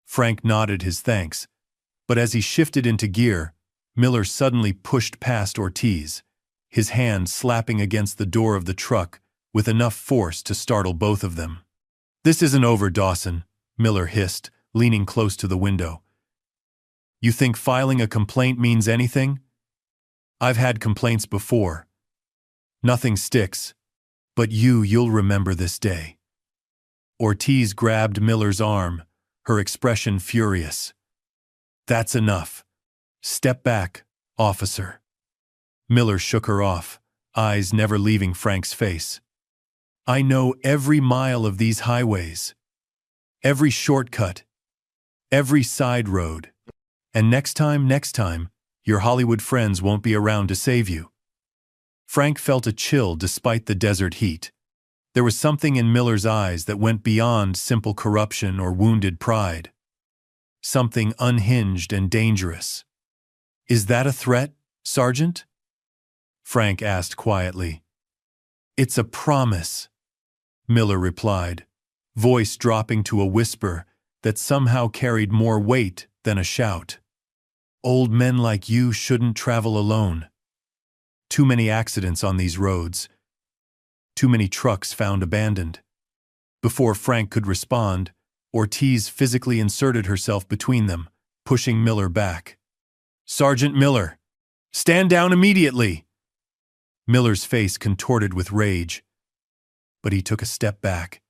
Frank nodded his thanks, but as he shifted into gear, Miller suddenly pushed past Ortiz, his hand slapping against the door of the truck with enough force to startle both of them. This isn't over, Dawson, Miller hissed, leaning close to the window. You think filing a complaint means anything? I've had complaints before. Nothing sticks, but you'll remember this day. Ortiz grabbed Miller's arm, her expression furious. That's enough. Step back, officer. Miller shook her off, eyes never leaving Frank's face. I know every mile of these highways, every shortcut, every side road. And next time, your Hollywood friends won't be around to save you." Frank felt a chill despite the desert heat. There was something in Miller's eyes that went beyond simple corruption or wounded pride. Something unhinged and dangerous. "Is that a threat, Sergeant?" Frank asked quietly. "It's a promise," Miller replied, voice dropping to a whisper that somehow carried more weight than a shout. "Old men like you shouldn't travel alone. Too many accidents on these roads. Too many trucks found abandoned." Before Frank could respond, Ortiz physically inserted herself between them, pushing Miller back. "Sergeant Miller, stand down immediately!" Miller's face contorted with rage, but he took a step back,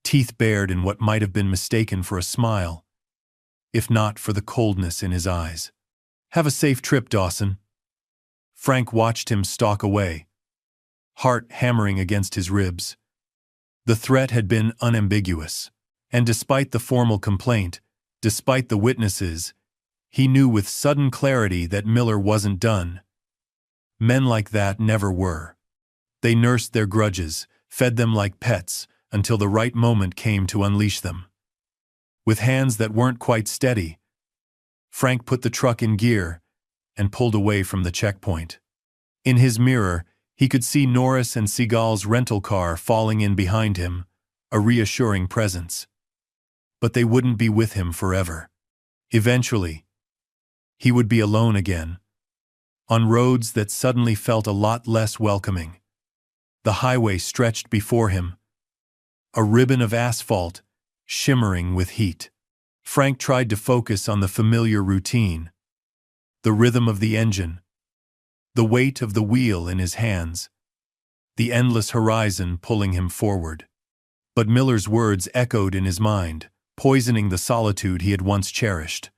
teeth bared in what might have been mistaken for a smile, if not for the coldness in his eyes. "Have a safe trip, Dawson." Frank watched him stalk away, heart hammering against his ribs. The threat had been unambiguous, and despite the formal complaint, despite the witnesses, he knew with sudden clarity that Miller wasn't done. Men like that never were. They nursed their grudges, fed them like pets, until the right moment came to unleash them. With hands that weren't quite steady, Frank put the truck in gear and pulled away from the checkpoint. In his mirror, he could see Norris and Seagal's rental car falling in behind him, a reassuring presence. But they wouldn't be with him forever. Eventually, he would be alone again, on roads that suddenly felt a lot less welcoming. The highway stretched before him, a ribbon of asphalt shimmering with heat. Frank tried to focus on the familiar routine, the rhythm of the engine, the weight of the wheel in his hands, the endless horizon pulling him forward. But Miller's words echoed in his mind, poisoning the solitude he had once cherished.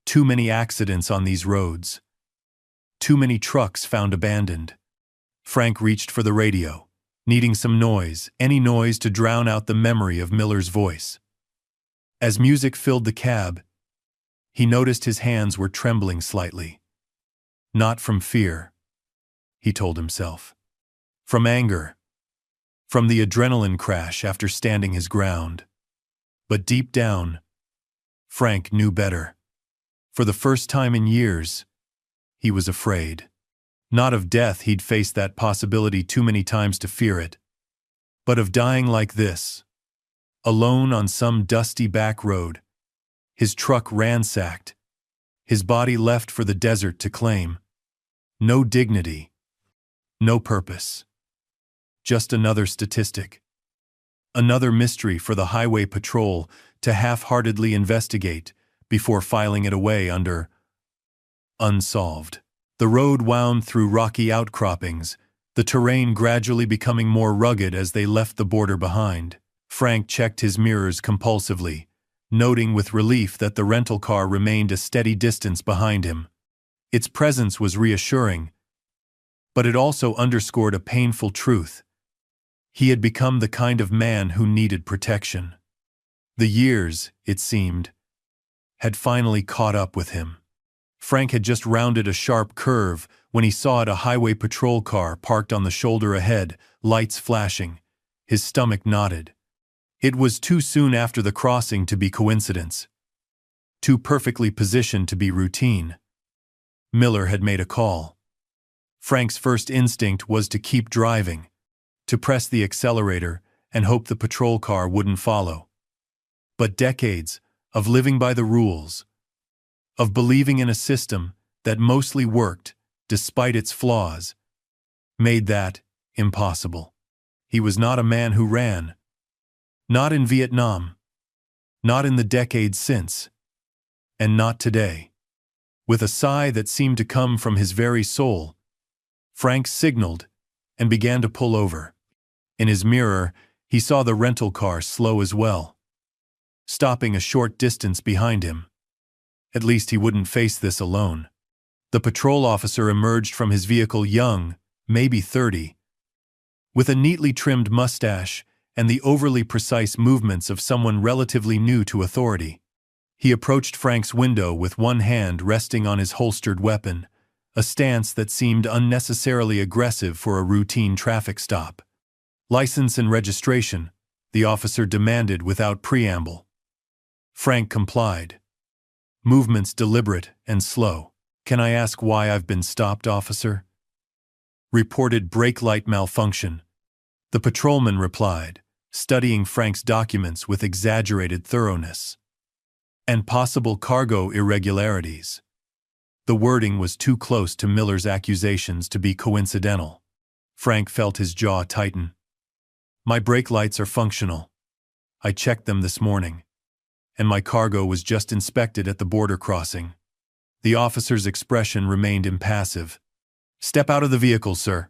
Too many accidents on these roads. Too many trucks found abandoned. Frank reached for the radio, needing some noise, any noise to drown out the memory of Miller's voice. As music filled the cab, he noticed his hands were trembling slightly. Not from fear, he told himself. From anger. From the adrenaline crash after standing his ground. But deep down, Frank knew better. For the first time in years, he was afraid. Not of death, he'd faced that possibility too many times to fear it, but of dying like this, alone on some dusty back road, his truck ransacked, his body left for the desert to claim. No dignity, no purpose. Just another statistic. Another mystery for the highway patrol to half-heartedly investigate before filing it away under unsolved. The road wound through rocky outcroppings, the terrain gradually becoming more rugged as they left the border behind. Frank checked his mirrors compulsively, noting with relief that the rental car remained a steady distance behind him. Its presence was reassuring, but it also underscored a painful truth. He had become the kind of man who needed protection. The years, it seemed, had finally caught up with him. Frank had just rounded a sharp curve when he saw a highway patrol car parked on the shoulder ahead, lights flashing. His stomach knotted. It was too soon after the crossing to be coincidence. Too perfectly positioned to be routine. Miller had made a call. Frank's first instinct was to keep driving, to press the accelerator and hope the patrol car wouldn't follow. But decades of living by the rules, of believing in a system that mostly worked despite its flaws, made that impossible. He was not a man who ran. Not in Vietnam. Not in the decades since. And not today. With a sigh that seemed to come from his very soul, Frank signaled and began to pull over. In his mirror, he saw the rental car slow as well, stopping a short distance behind him. At least he wouldn't face this alone. The patrol officer emerged from his vehicle young, maybe 30, with a neatly trimmed mustache and the overly precise movements of someone relatively new to authority. He approached Frank's window with one hand resting on his holstered weapon, a stance that seemed unnecessarily aggressive for a routine traffic stop. "License and registration," the officer demanded without preamble. Frank complied. Movements deliberate and slow. "Can I ask why I've been stopped, officer?" "Reported brake light malfunction," the patrolman replied, studying Frank's documents with exaggerated thoroughness. "And possible cargo irregularities." The wording was too close to Miller's accusations to be coincidental. Frank felt his jaw tighten. "My brake lights are functional. I checked them this morning. And my cargo was just inspected at the border crossing." The officer's expression remained impassive. "Step out of the vehicle, sir."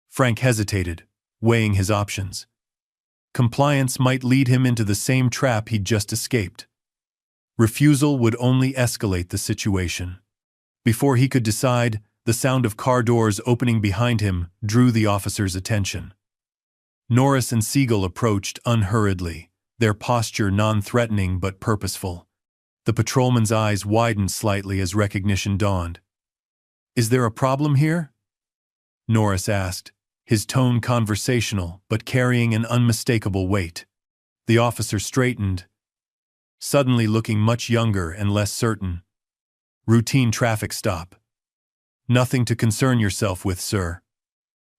Frank hesitated, weighing his options. Compliance might lead him into the same trap he'd just escaped. Refusal would only escalate the situation. Before he could decide, the sound of car doors opening behind him drew the officer's attention. Norris and Seagal approached unhurriedly, their posture non-threatening but purposeful. The patrolman's eyes widened slightly as recognition dawned. "Is there a problem here?" Norris asked, his tone conversational but carrying an unmistakable weight. The officer straightened, suddenly looking much younger and less certain. "Routine traffic stop. Nothing to concern yourself with, sir.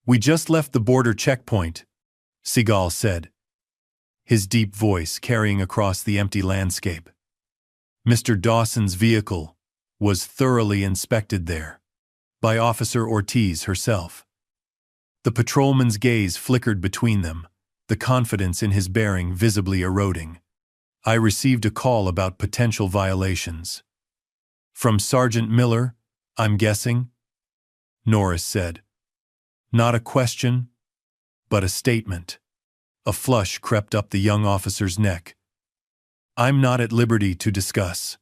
We just left the border checkpoint," Seagal said, his deep voice carrying across the empty landscape. Mr. Dawson's vehicle was thoroughly inspected there, by Officer Ortiz herself. The patrolman's gaze flickered between them, the confidence in his bearing visibly eroding. "I received a call about potential violations." "From Sergeant Miller, I'm guessing?" Norris said. Not a question, but a statement. A flush crept up the young officer's neck. "I'm not at liberty to discuss.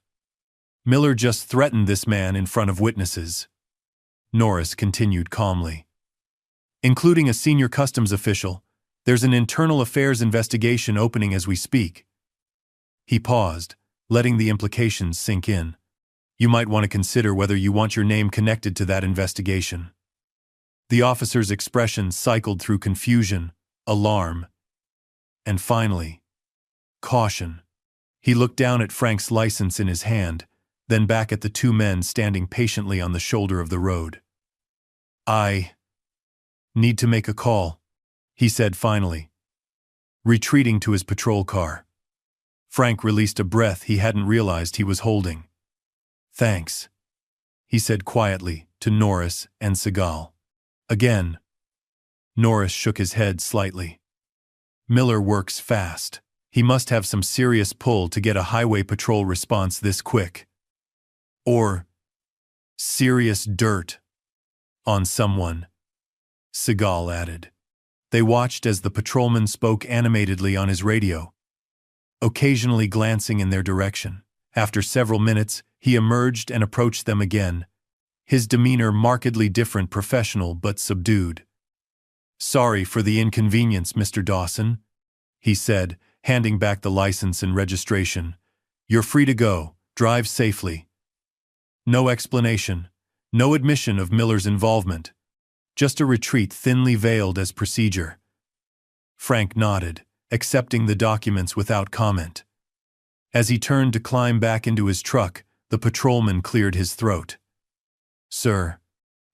Miller just threatened this man in front of witnesses," Norris continued calmly. "Including a senior customs official. There's an internal affairs investigation opening as we speak." He paused, letting the implications sink in. "You might want to consider whether you want your name connected to that investigation." The officer's expression cycled through confusion, alarm, and finally, caution. He looked down at Frank's license in his hand, then back at the two men standing patiently on the shoulder of the road. "I need to make a call," he said finally, retreating to his patrol car. Frank released a breath he hadn't realized he was holding. "Thanks," he said quietly to Norris and Seagal. "Again." Norris shook his head slightly. "Miller works fast. He must have some serious pull to get a highway patrol response this quick. Or serious dirt on someone," Seagal added. They watched as the patrolman spoke animatedly on his radio, occasionally glancing in their direction. After several minutes, he emerged and approached them again, his demeanor markedly different, professional but subdued. "Sorry for the inconvenience, Mr. Dawson," he said, handing back the license and registration. "You're free to go. Drive safely." No explanation, no admission of Miller's involvement. Just a retreat thinly veiled as procedure. Frank nodded, accepting the documents without comment. As he turned to climb back into his truck, the patrolman cleared his throat. "Sir,"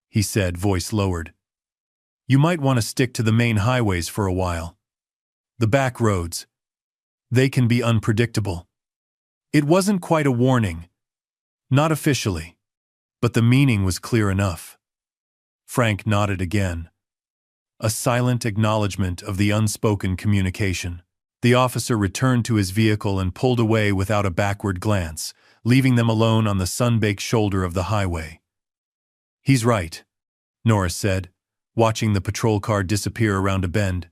he said, voice lowered, "you might want to stick to the main highways for a while. The back roads, they can be unpredictable." It wasn't quite a warning, not officially, but the meaning was clear enough. Frank nodded again, a silent acknowledgement of the unspoken communication. The officer returned to his vehicle and pulled away without a backward glance, leaving them alone on the sun-baked shoulder of the highway. "He's right," Norris said, watching the patrol car disappear around a bend.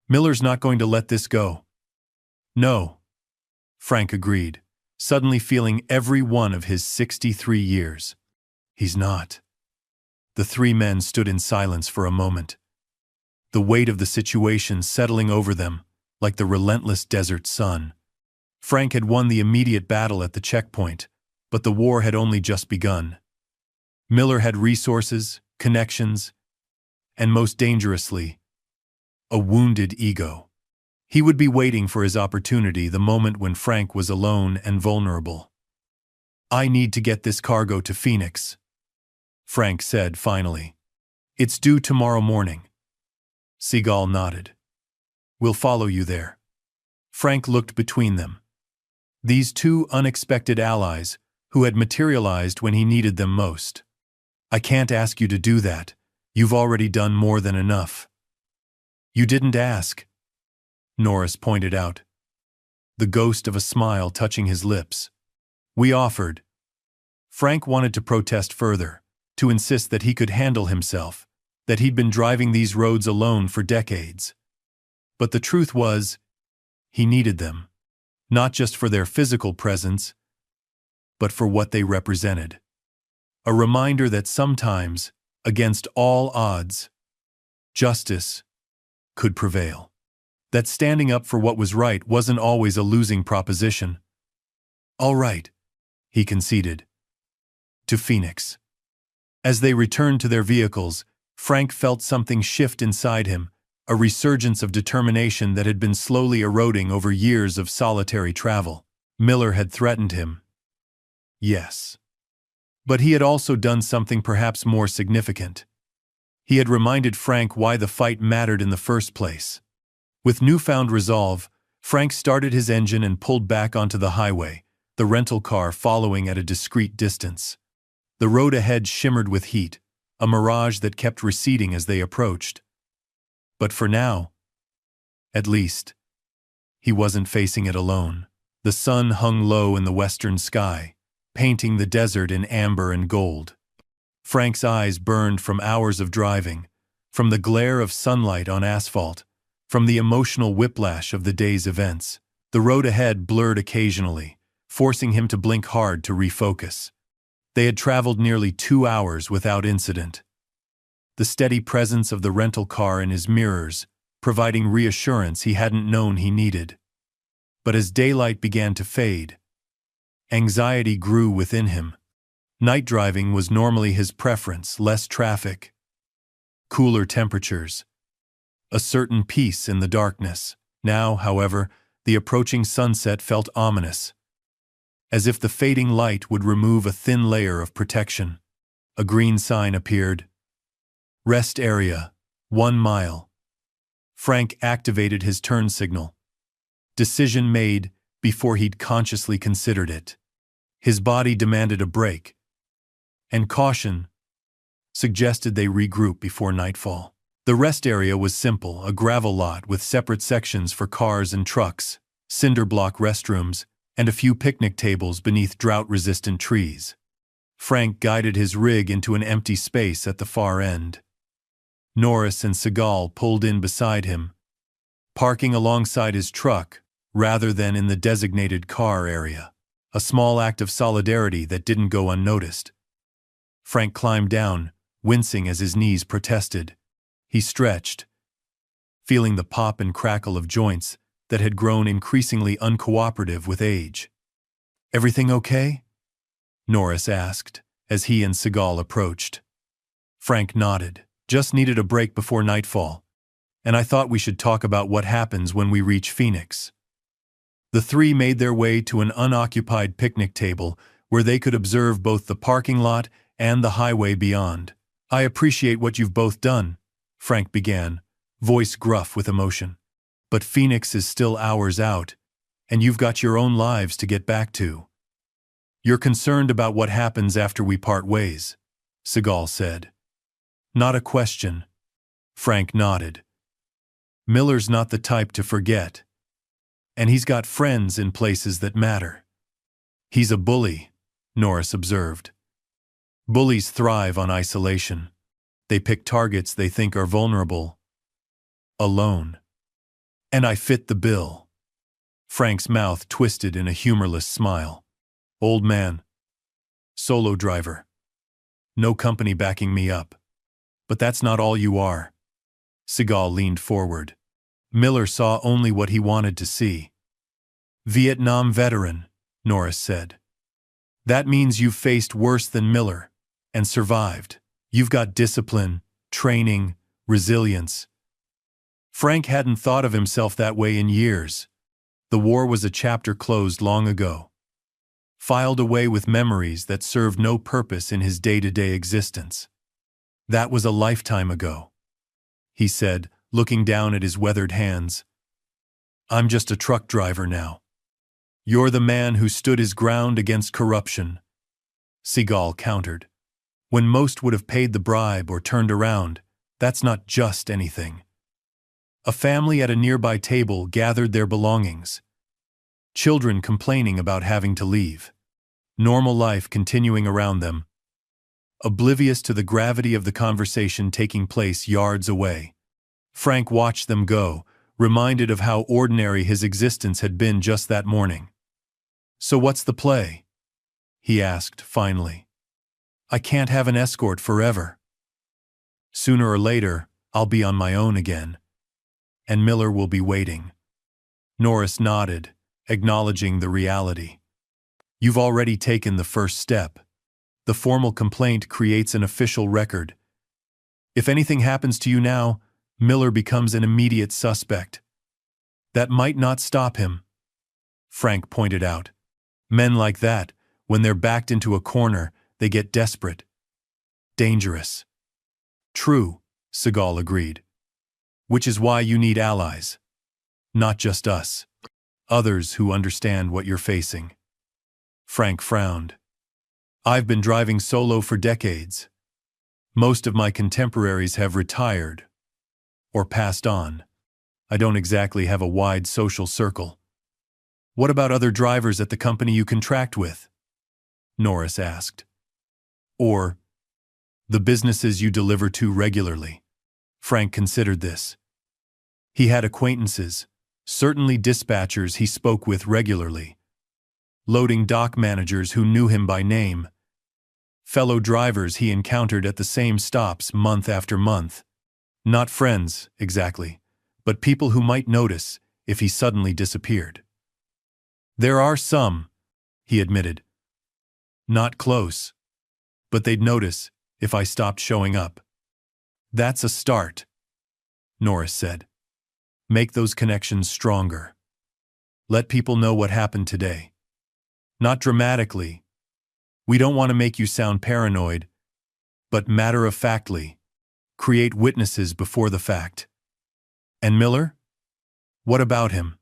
"Miller's not going to let this go." "No," Frank agreed, suddenly feeling every one of his 63 years. "He's not." The three men stood in silence for a moment. the weight of the situation settling over them like the relentless desert sun. Frank had won the immediate battle at the checkpoint, but the war had only just begun. Miller had resources, connections, and most dangerously, a wounded ego. He would be waiting for his opportunity the moment when Frank was alone and vulnerable. "I need to get this cargo to Phoenix," Frank said finally. "It's due tomorrow morning." Seagal nodded. "We'll follow you there." Frank looked between them. These two unexpected allies who had materialized when he needed them most. "I can't ask you to do that. You've already done more than enough." "You didn't ask," Norris pointed out, the ghost of a smile touching his lips. "We offered." Frank wanted to protest further, to insist that he could handle himself, that he'd been driving these roads alone for decades. But the truth was, he needed them, not just for their physical presence, but for what they represented. A reminder that sometimes, against all odds, justice could prevail. That standing up for what was right wasn't always a losing proposition. "All right," he conceded. "To Phoenix." As they returned to their vehicles, Frank felt something shift inside him, a resurgence of determination that had been slowly eroding over years of solitary travel. Miller had threatened him. Yes. But he had also done something perhaps more significant. He had reminded Frank why the fight mattered in the first place. With newfound resolve, Frank started his engine and pulled back onto the highway, the rental car following at a discreet distance. The road ahead shimmered with heat, a mirage that kept receding as they approached. But for now, at least, he wasn't facing it alone. The sun hung low in the western sky, painting the desert in amber and gold. Frank's eyes burned from hours of driving, from the glare of sunlight on asphalt, from the emotional whiplash of the day's events. The road ahead blurred occasionally, forcing him to blink hard to refocus. They had traveled nearly 2 hours without incident. The steady presence of the rental car in his mirrors, providing reassurance he hadn't known he needed. But as daylight began to fade, anxiety grew within him. Night driving was normally his preference, less traffic, cooler temperatures, a certain peace in the darkness. Now, however, the approaching sunset felt ominous, as if the fading light would remove a thin layer of protection. A green sign appeared. "Rest area, 1 mile." Frank activated his turn signal. Decision made before he'd consciously considered it. His body demanded a break, and caution suggested they regroup before nightfall. The rest area was simple, a gravel lot with separate sections for cars and trucks, cinder block restrooms, and a few picnic tables beneath drought-resistant trees. Frank guided his rig into an empty space at the far end. Norris and Seagal pulled in beside him, parking alongside his truck rather than in the designated car area. A small act of solidarity that didn't go unnoticed. Frank climbed down, wincing as his knees protested. He stretched, feeling the pop and crackle of joints that had grown increasingly uncooperative with age. "Everything okay?" Norris asked, as he and Seagal approached. Frank nodded. "Just needed a break before nightfall, and I thought we should talk about what happens when we reach Phoenix." The three made their way to an unoccupied picnic table where they could observe both the parking lot and the highway beyond. "I appreciate what you've both done," Frank began, voice gruff with emotion. "But Phoenix is still hours out, and you've got your own lives to get back to." "You're concerned about what happens after we part ways," Seagal said. "Not a question." Frank nodded. "Miller's not the type to forget. And he's got friends in places that matter." "He's a bully," Norris observed. "Bullies thrive on isolation. They pick targets they think are vulnerable. Alone. And I fit the bill." Frank's mouth twisted in a humorless smile. "Old man. Solo driver. No company backing me up. But that's not all you are." Seagal leaned forward. Miller saw only what he wanted to see. Vietnam veteran, Norris said. That means you've faced worse than Miller, and survived. You've got discipline, training, resilience. Frank hadn't thought of himself that way in years. The war was a chapter closed long ago, filed away with memories that served no purpose in his day-to-day existence. That was a lifetime ago, he said, looking down at his weathered hands. I'm just a truck driver now. You're the man who stood his ground against corruption, Seagal countered. When most would have paid the bribe or turned around, that's not just anything. A family at a nearby table gathered their belongings. Children complaining about having to leave. Normal life continuing around them. Oblivious to the gravity of the conversation taking place yards away. Frank watched them go, reminded of how ordinary his existence had been just that morning. So what's the play? He asked, finally. I can't have an escort forever. Sooner or later, I'll be on my own again. And Miller will be waiting. Norris nodded, acknowledging the reality. You've already taken the first step. The formal complaint creates an official record. If anything happens to you now, Miller becomes an immediate suspect. That might not stop him, Frank pointed out. Men like that, when they're backed into a corner, they get desperate. Dangerous. True, Seagal agreed. Which is why you need allies. Not just us. Others who understand what you're facing. Frank frowned. I've been driving solo for decades. Most of my contemporaries have retired or passed on. I don't exactly have a wide social circle. What about other drivers at the company you contract with? Norris asked. Or the businesses you deliver to regularly. Frank considered this. He had acquaintances, certainly dispatchers he spoke with regularly. Loading dock managers who knew him by name. Fellow drivers he encountered at the same stops month after month. Not friends, exactly, but people who might notice if he suddenly disappeared. There are some, he admitted. Not close. But they'd notice if I stopped showing up. That's a start, Norris said. Make those connections stronger. Let people know what happened today. Not dramatically. We don't want to make you sound paranoid, but matter-of-factly. Create witnesses before the fact. And Miller? What about him?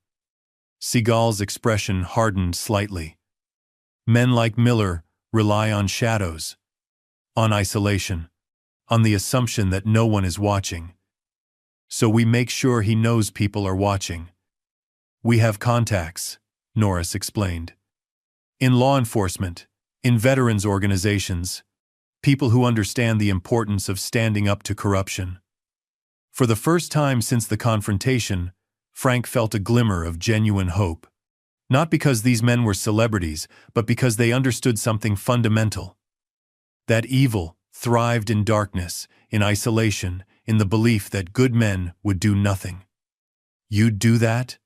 Seagal's expression hardened slightly. Men like Miller rely on shadows, on isolation, on the assumption that no one is watching. So we make sure he knows people are watching. We have contacts, Norris explained. In law enforcement, in veterans organizations, people who understand the importance of standing up to corruption. For the first time since the confrontation, Frank felt a glimmer of genuine hope. Not because these men were celebrities, but because they understood something fundamental. That evil thrived in darkness, in isolation, in the belief that good men would do nothing. You'd do that?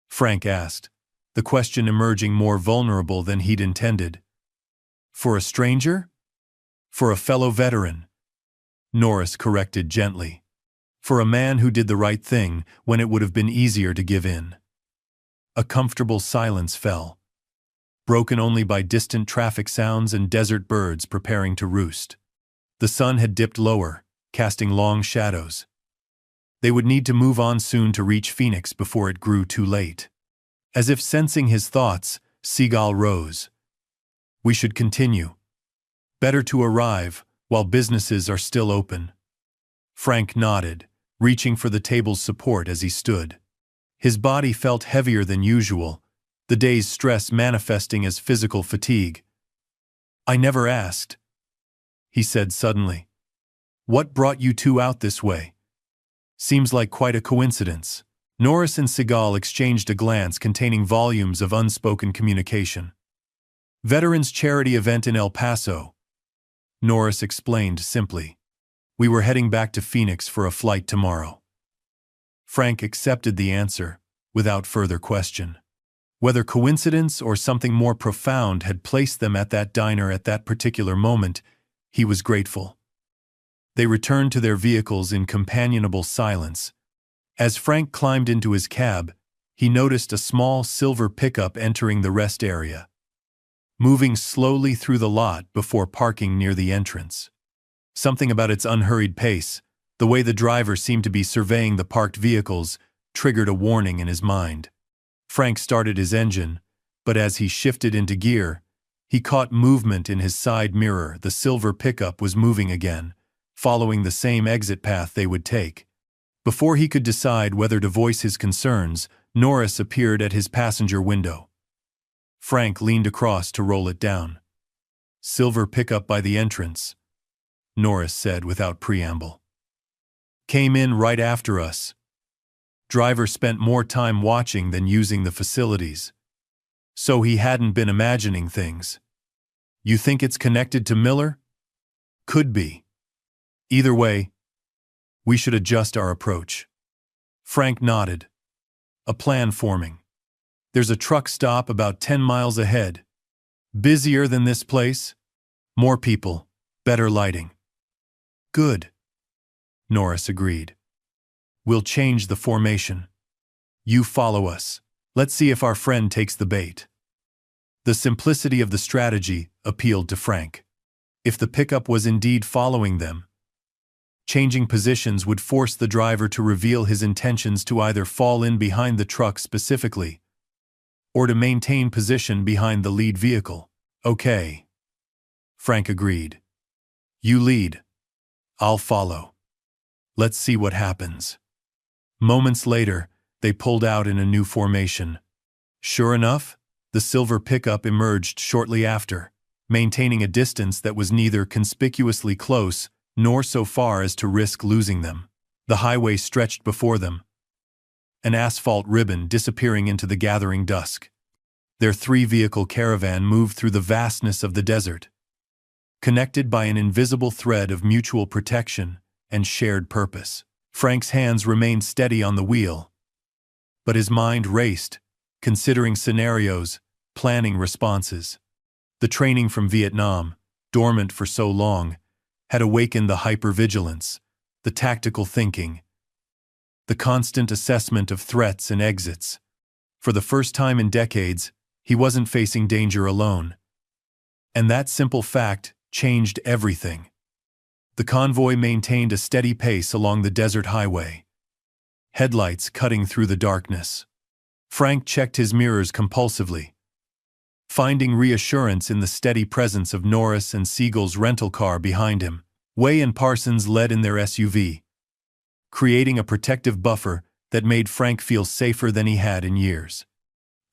Frank asked, the question emerging more vulnerable than he'd intended. For a stranger? For a fellow veteran? Norris corrected gently. For a man who did the right thing when it would have been easier to give in. A comfortable silence fell, broken only by distant traffic sounds and desert birds preparing to roost. The sun had dipped lower, casting long shadows. They would need to move on soon to reach Phoenix before it grew too late. As if sensing his thoughts, Seagal rose. We should continue. Better to arrive while businesses are still open. Frank nodded, reaching for the table's support as he stood. His body felt heavier than usual, the day's stress manifesting as physical fatigue. I never asked, he said suddenly. What brought you two out this way? Seems like quite a coincidence. Norris and Seagal exchanged a glance containing volumes of unspoken communication. Veterans charity event in El Paso, Norris explained simply. We were heading back to Phoenix for a flight tomorrow. Frank accepted the answer, without further question. Whether coincidence or something more profound had placed them at that diner at that particular moment, he was grateful. They returned to their vehicles in companionable silence. As Frank climbed into his cab, he noticed a small silver pickup entering the rest area, moving slowly through the lot before parking near the entrance. Something about its unhurried pace, the way the driver seemed to be surveying the parked vehicles, triggered a warning in his mind. Frank started his engine, but as he shifted into gear, he caught movement in his side mirror. The silver pickup was moving again, following the same exit path they would take. Before he could decide whether to voice his concerns, Norris appeared at his passenger window. Frank leaned across to roll it down. "Silver pickup by the entrance," Norris said without preamble. "Came in right after us. Driver spent more time watching than using the facilities. So he hadn't been imagining things. You think it's connected to Miller? Could be. Either way, we should adjust our approach." Frank nodded. "A plan forming. There's a truck stop about 10 miles ahead. Busier than this place? More people, better lighting." "Good," Norris agreed. "We'll change the formation. You follow us. Let's see if our friend takes the bait." The simplicity of the strategy appealed to Frank. If the pickup was indeed following them, changing positions would force the driver to reveal his intentions to either fall in behind the truck specifically, or to maintain position behind the lead vehicle. "Okay," Frank agreed. "You lead. I'll follow. Let's see what happens." Moments later, they pulled out in a new formation. Sure enough, the silver pickup emerged shortly after, maintaining a distance that was neither conspicuously close nor so far as to risk losing them. The highway stretched before them, an asphalt ribbon disappearing into the gathering dusk. Their three-vehicle caravan moved through the vastness of the desert, connected by an invisible thread of mutual protection and shared purpose. Frank's hands remained steady on the wheel, but his mind raced, considering scenarios, planning responses. The training from Vietnam, dormant for so long, had awakened the hypervigilance, the tactical thinking, the constant assessment of threats and exits. For the first time in decades, he wasn't facing danger alone. And that simple fact changed everything. The convoy maintained a steady pace along the desert highway, headlights cutting through the darkness. Frank checked his mirrors compulsively, finding reassurance in the steady presence of Norris and Seagal's rental car behind him. Way and Parsons led in their SUV, creating a protective buffer that made Frank feel safer than he had in years.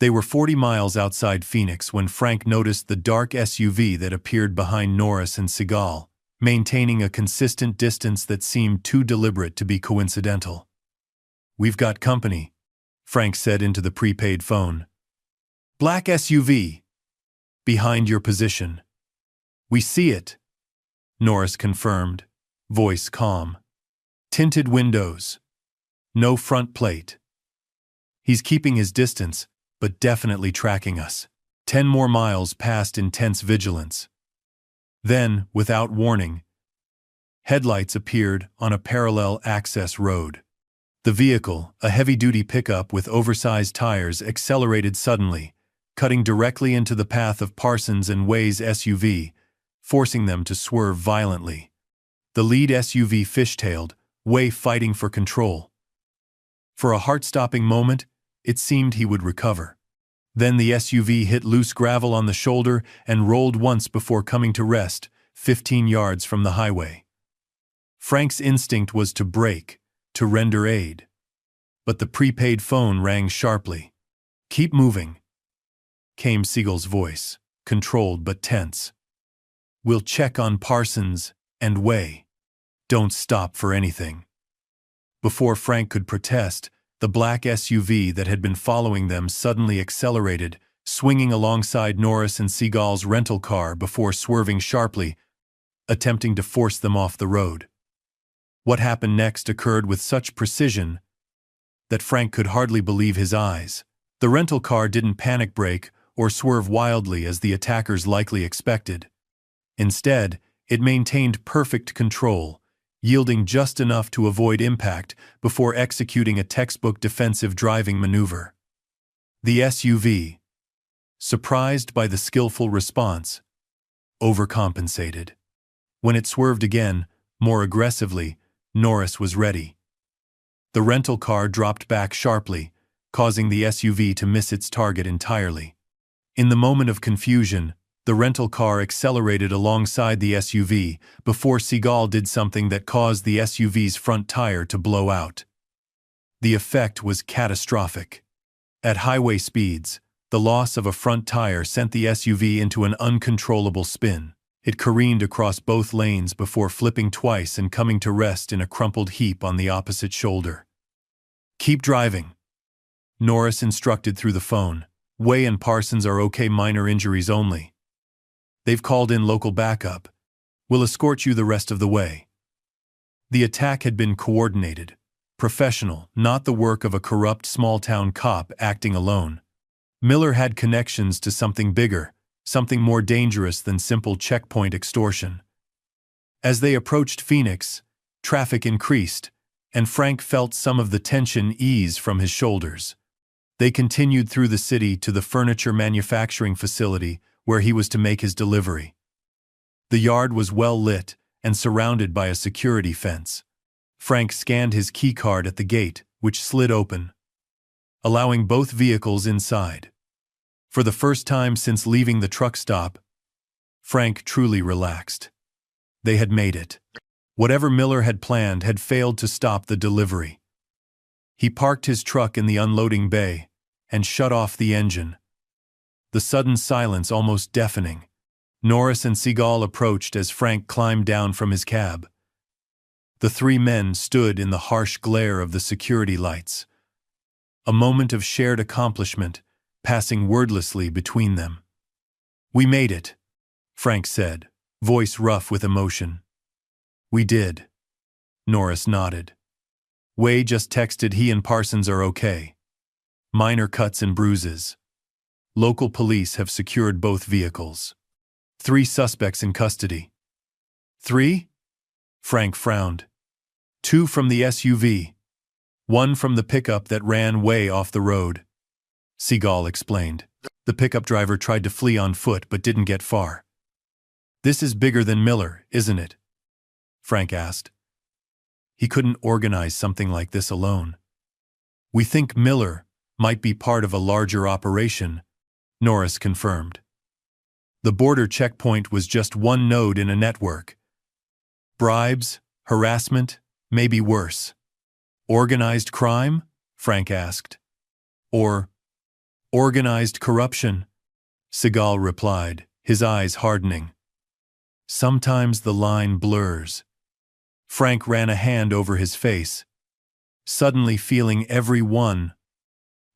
They were 40 miles outside Phoenix when Frank noticed the dark SUV that appeared behind Norris and Seagal, maintaining a consistent distance that seemed too deliberate to be coincidental. "We've got company," Frank said into the prepaid phone. "Black SUV. Behind your position." "We see it," Norris confirmed, voice calm. "Tinted windows. No front plate. He's keeping his distance, but definitely tracking us." 10 more miles passed intense vigilance. Then, without warning, headlights appeared on a parallel access road. The vehicle, a heavy-duty pickup with oversized tires, accelerated suddenly, cutting directly into the path of Parsons and Way's SUV, forcing them to swerve violently. The lead SUV fishtailed, Way fighting for control. For a heart-stopping moment, it seemed he would recover. Then the SUV hit loose gravel on the shoulder and rolled once before coming to rest, 15 yards from the highway. Frank's instinct was to brake, to render aid. But the prepaid phone rang sharply. "Keep moving," came Seagal's voice, controlled but tense. "We'll check on Parsons and Way. Don't stop for anything." Before Frank could protest, the black SUV that had been following them suddenly accelerated, swinging alongside Norris and Seagal's rental car before swerving sharply, attempting to force them off the road. What happened next occurred with such precision that Frank could hardly believe his eyes. The rental car didn't panic brake or swerve wildly as the attackers likely expected. Instead, it maintained perfect control, yielding just enough to avoid impact before executing a textbook defensive driving maneuver. The SUV, surprised by the skillful response, overcompensated. When it swerved again, more aggressively, Norris was ready. The rental car dropped back sharply, causing the SUV to miss its target entirely. In the moment of confusion, the rental car accelerated alongside the SUV before Seagal did something that caused the SUV's front tire to blow out. The effect was catastrophic. At highway speeds, the loss of a front tire sent the SUV into an uncontrollable spin. It careened across both lanes before flipping twice and coming to rest in a crumpled heap on the opposite shoulder. "Keep driving," Norris instructed through the phone. "Way and Parsons are okay, minor injuries only. They've called in local backup. We'll escort you the rest of the way." The attack had been coordinated, professional, not the work of a corrupt small-town cop acting alone. Miller had connections to something bigger, something more dangerous than simple checkpoint extortion. As they approached Phoenix, traffic increased, and Frank felt some of the tension ease from his shoulders. They continued through the city to the furniture manufacturing facility where he was to make his delivery. The yard was well lit and surrounded by a security fence. Frank scanned his keycard at the gate, which slid open, allowing both vehicles inside. For the first time since leaving the truck stop, Frank truly relaxed. They had made it. Whatever Miller had planned had failed to stop the delivery. He parked his truck in the unloading bay and shut off the engine. The sudden silence almost deafening. Norris and Seagal approached as Frank climbed down from his cab. The three men stood in the harsh glare of the security lights. A moment of shared accomplishment, passing wordlessly between them. "We made it," Frank said, voice rough with emotion. "We did." Norris nodded. "Way just texted he and Parsons are okay. Minor cuts and bruises. Local police have secured both vehicles. 3 suspects in custody." "3?" Frank frowned. 2 from the SUV. 1 from the pickup that ran way off the road. Seagal explained. "The pickup driver tried to flee on foot but didn't get far." "This is bigger than Miller, isn't it?" Frank asked. He couldn't organize something like this alone. "We think Miller might be part of a larger operation," Norris confirmed. The border checkpoint was just one node in a network. "Bribes, harassment, maybe worse." "Organized crime?" Frank asked. "Or organized corruption?" Seagal replied, his eyes hardening. "Sometimes the line blurs." Frank ran a hand over his face, suddenly feeling every one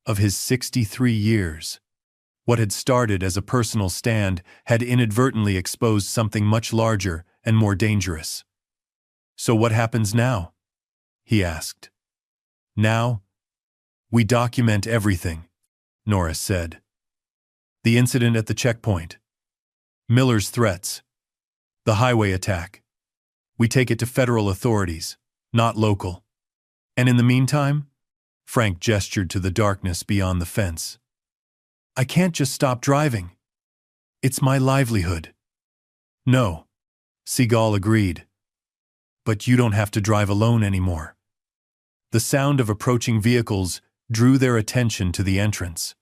of his 63 years. What had started as a personal stand had inadvertently exposed something much larger and more dangerous. "So what happens now?" he asked. "Now, we document everything," Norris said. "The incident at the checkpoint, Miller's threats, the highway attack. We take it to federal authorities, not local. And in the meantime," Frank gestured to the darkness beyond the fence, "I can't just stop driving. It's my livelihood." "No," Seagal agreed. "But you don't have to drive alone anymore." The sound of approaching vehicles drew their attention to the entrance.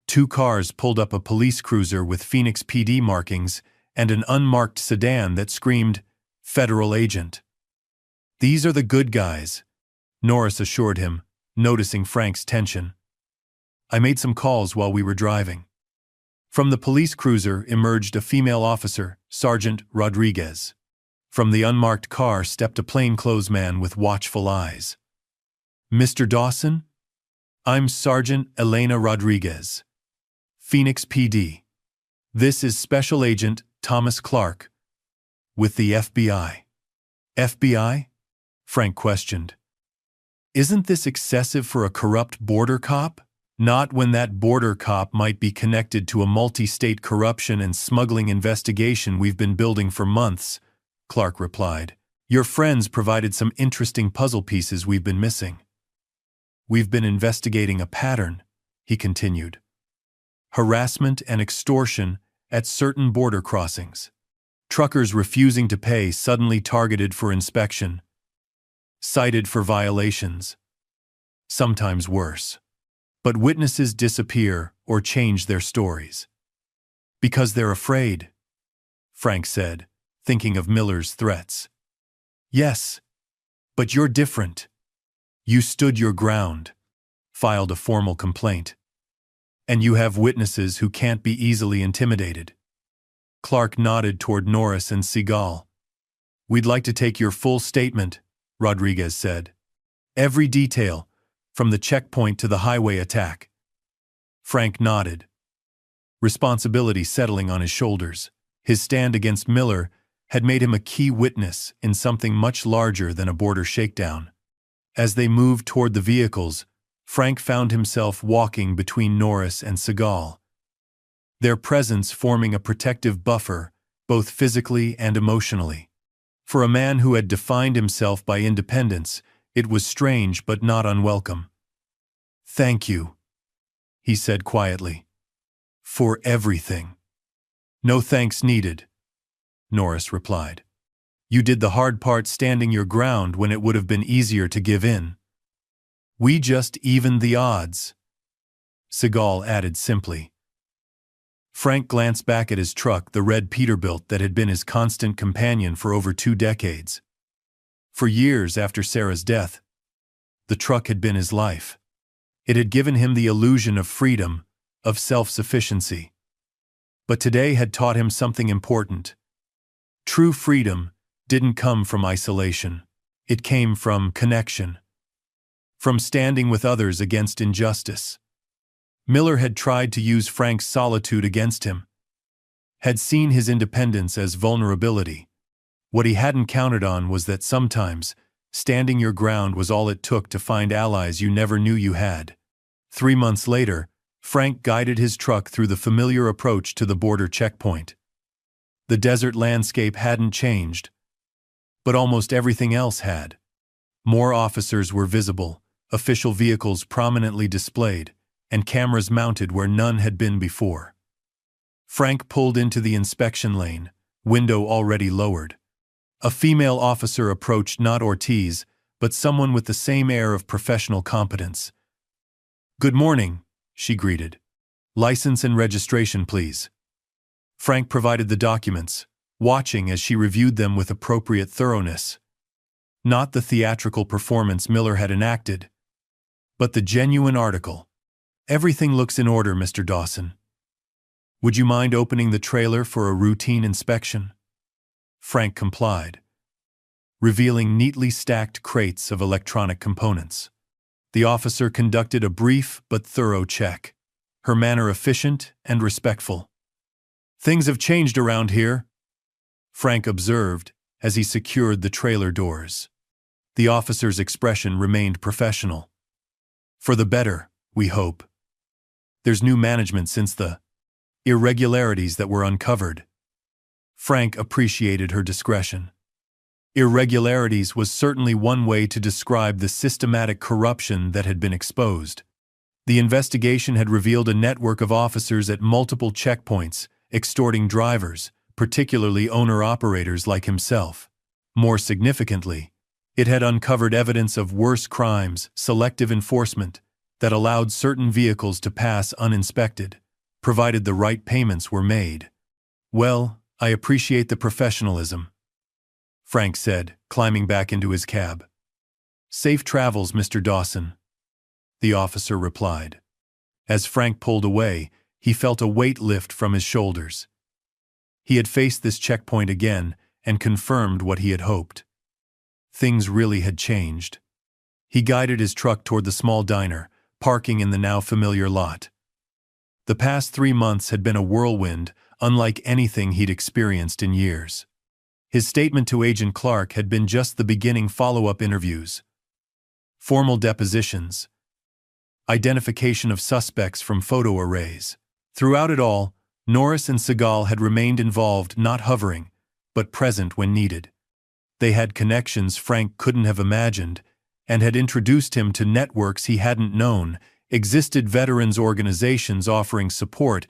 2 cars pulled up, a police cruiser with Phoenix PD markings and an unmarked sedan that screamed, "Federal Agent." "These are the good guys," Norris assured him, noticing Frank's tension. "I made some calls while we were driving." From the police cruiser emerged a female officer, Sergeant Rodriguez. From the unmarked car stepped a plainclothesman with watchful eyes. "Mr. Dawson? I'm Sergeant Elena Rodriguez, Phoenix PD. This is Special Agent Thomas Clark with the FBI." "FBI?" Frank questioned. Isn't this excessive for a corrupt border cop? Not when that border cop might be connected to a multi-state corruption and smuggling investigation we've been building for months, Clark replied. Your friends provided some interesting puzzle pieces we've been missing. We've been investigating a pattern, he continued. Harassment and extortion at certain border crossings. Truckers refusing to pay suddenly targeted for inspection. Cited for violations. Sometimes worse. But witnesses disappear or change their stories. Because they're afraid, Frank said, thinking of Miller's threats. Yes, but you're different. You stood your ground, filed a formal complaint. And you have witnesses who can't be easily intimidated. Clark nodded toward Norris and Seagal. We'd like to take your full statement, Rodriguez said. Every detail, from the checkpoint to the highway attack. Frank nodded. Responsibility settling on his shoulders. His stand against Miller had made him a key witness in something much larger than a border shakedown. As they moved toward the vehicles, Frank found himself walking between Norris and Seagal, their presence forming a protective buffer, both physically and emotionally. For a man who had defined himself by independence, it was strange but not unwelcome. Thank you, he said quietly. For everything. No thanks needed, Norris replied. You did the hard part standing your ground when it would have been easier to give in. We just evened the odds, Seagal added simply. Frank glanced back at his truck, the red Peterbilt that had been his constant companion for over 2 decades. For years after Sarah's death, the truck had been his life. It had given him the illusion of freedom, of self-sufficiency. But today had taught him something important. True freedom didn't come from isolation. It came from connection. From standing with others against injustice. Miller had tried to use Frank's solitude against him. Had seen his independence as vulnerability. What he hadn't counted on was that sometimes, standing your ground was all it took to find allies you never knew you had. 3 months later, Frank guided his truck through the familiar approach to the border checkpoint. The desert landscape hadn't changed, but almost everything else had. More officers were visible, official vehicles prominently displayed, and cameras mounted where none had been before. Frank pulled into the inspection lane, window already lowered. A female officer approached, not Ortiz, but someone with the same air of professional competence. Good morning, she greeted. License and registration, please. Frank provided the documents, watching as she reviewed them with appropriate thoroughness. Not the theatrical performance Miller had enacted, but the genuine article. Everything looks in order, Mr. Dawson. Would you mind opening the trailer for a routine inspection? Frank complied, revealing neatly stacked crates of electronic components. The officer conducted a brief but thorough check, her manner efficient and respectful. Things have changed around here, Frank observed as he secured the trailer doors. The officer's expression remained professional. For the better, we hope. There's new management since the irregularities that were uncovered. Frank appreciated her discretion. Irregularities was certainly one way to describe the systematic corruption that had been exposed. The investigation had revealed a network of officers at multiple checkpoints, extorting drivers, particularly owner-operators like himself. More significantly, it had uncovered evidence of worse crimes, selective enforcement, that allowed certain vehicles to pass uninspected, provided the right payments were made. Well, I appreciate the professionalism, Frank said, climbing back into his cab. Safe travels, Mr. Dawson, the officer replied. As Frank pulled away, he felt a weight lift from his shoulders. He had faced this checkpoint again and confirmed what he had hoped. Things really had changed. He guided his truck toward the small diner, parking in the now familiar lot. The past 3 months had been a whirlwind, unlike anything he'd experienced in years. His statement to Agent Clark had been just the beginning. Follow-up interviews, formal depositions, identification of suspects from photo arrays. Throughout it all, Norris and Seagal had remained involved, not hovering, but present when needed. They had connections Frank couldn't have imagined, and had introduced him to networks he hadn't known. Existed veterans organizations offering support,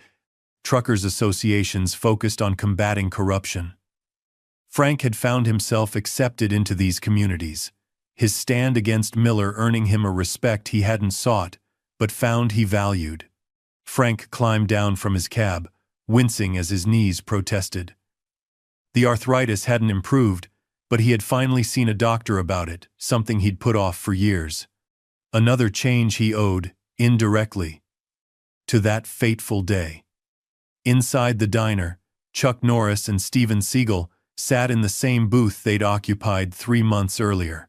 truckers associations focused on combating corruption. Frank had found himself accepted into these communities, his stand against Miller earning him a respect he hadn't sought, but found he valued. Frank climbed down from his cab, wincing as his knees protested. The arthritis hadn't improved, but he had finally seen a doctor about it, something he'd put off for years. Another change he owed, indirectly, to that fateful day. Inside the diner, Chuck Norris and Seagal sat in the same booth they'd occupied 3 months earlier.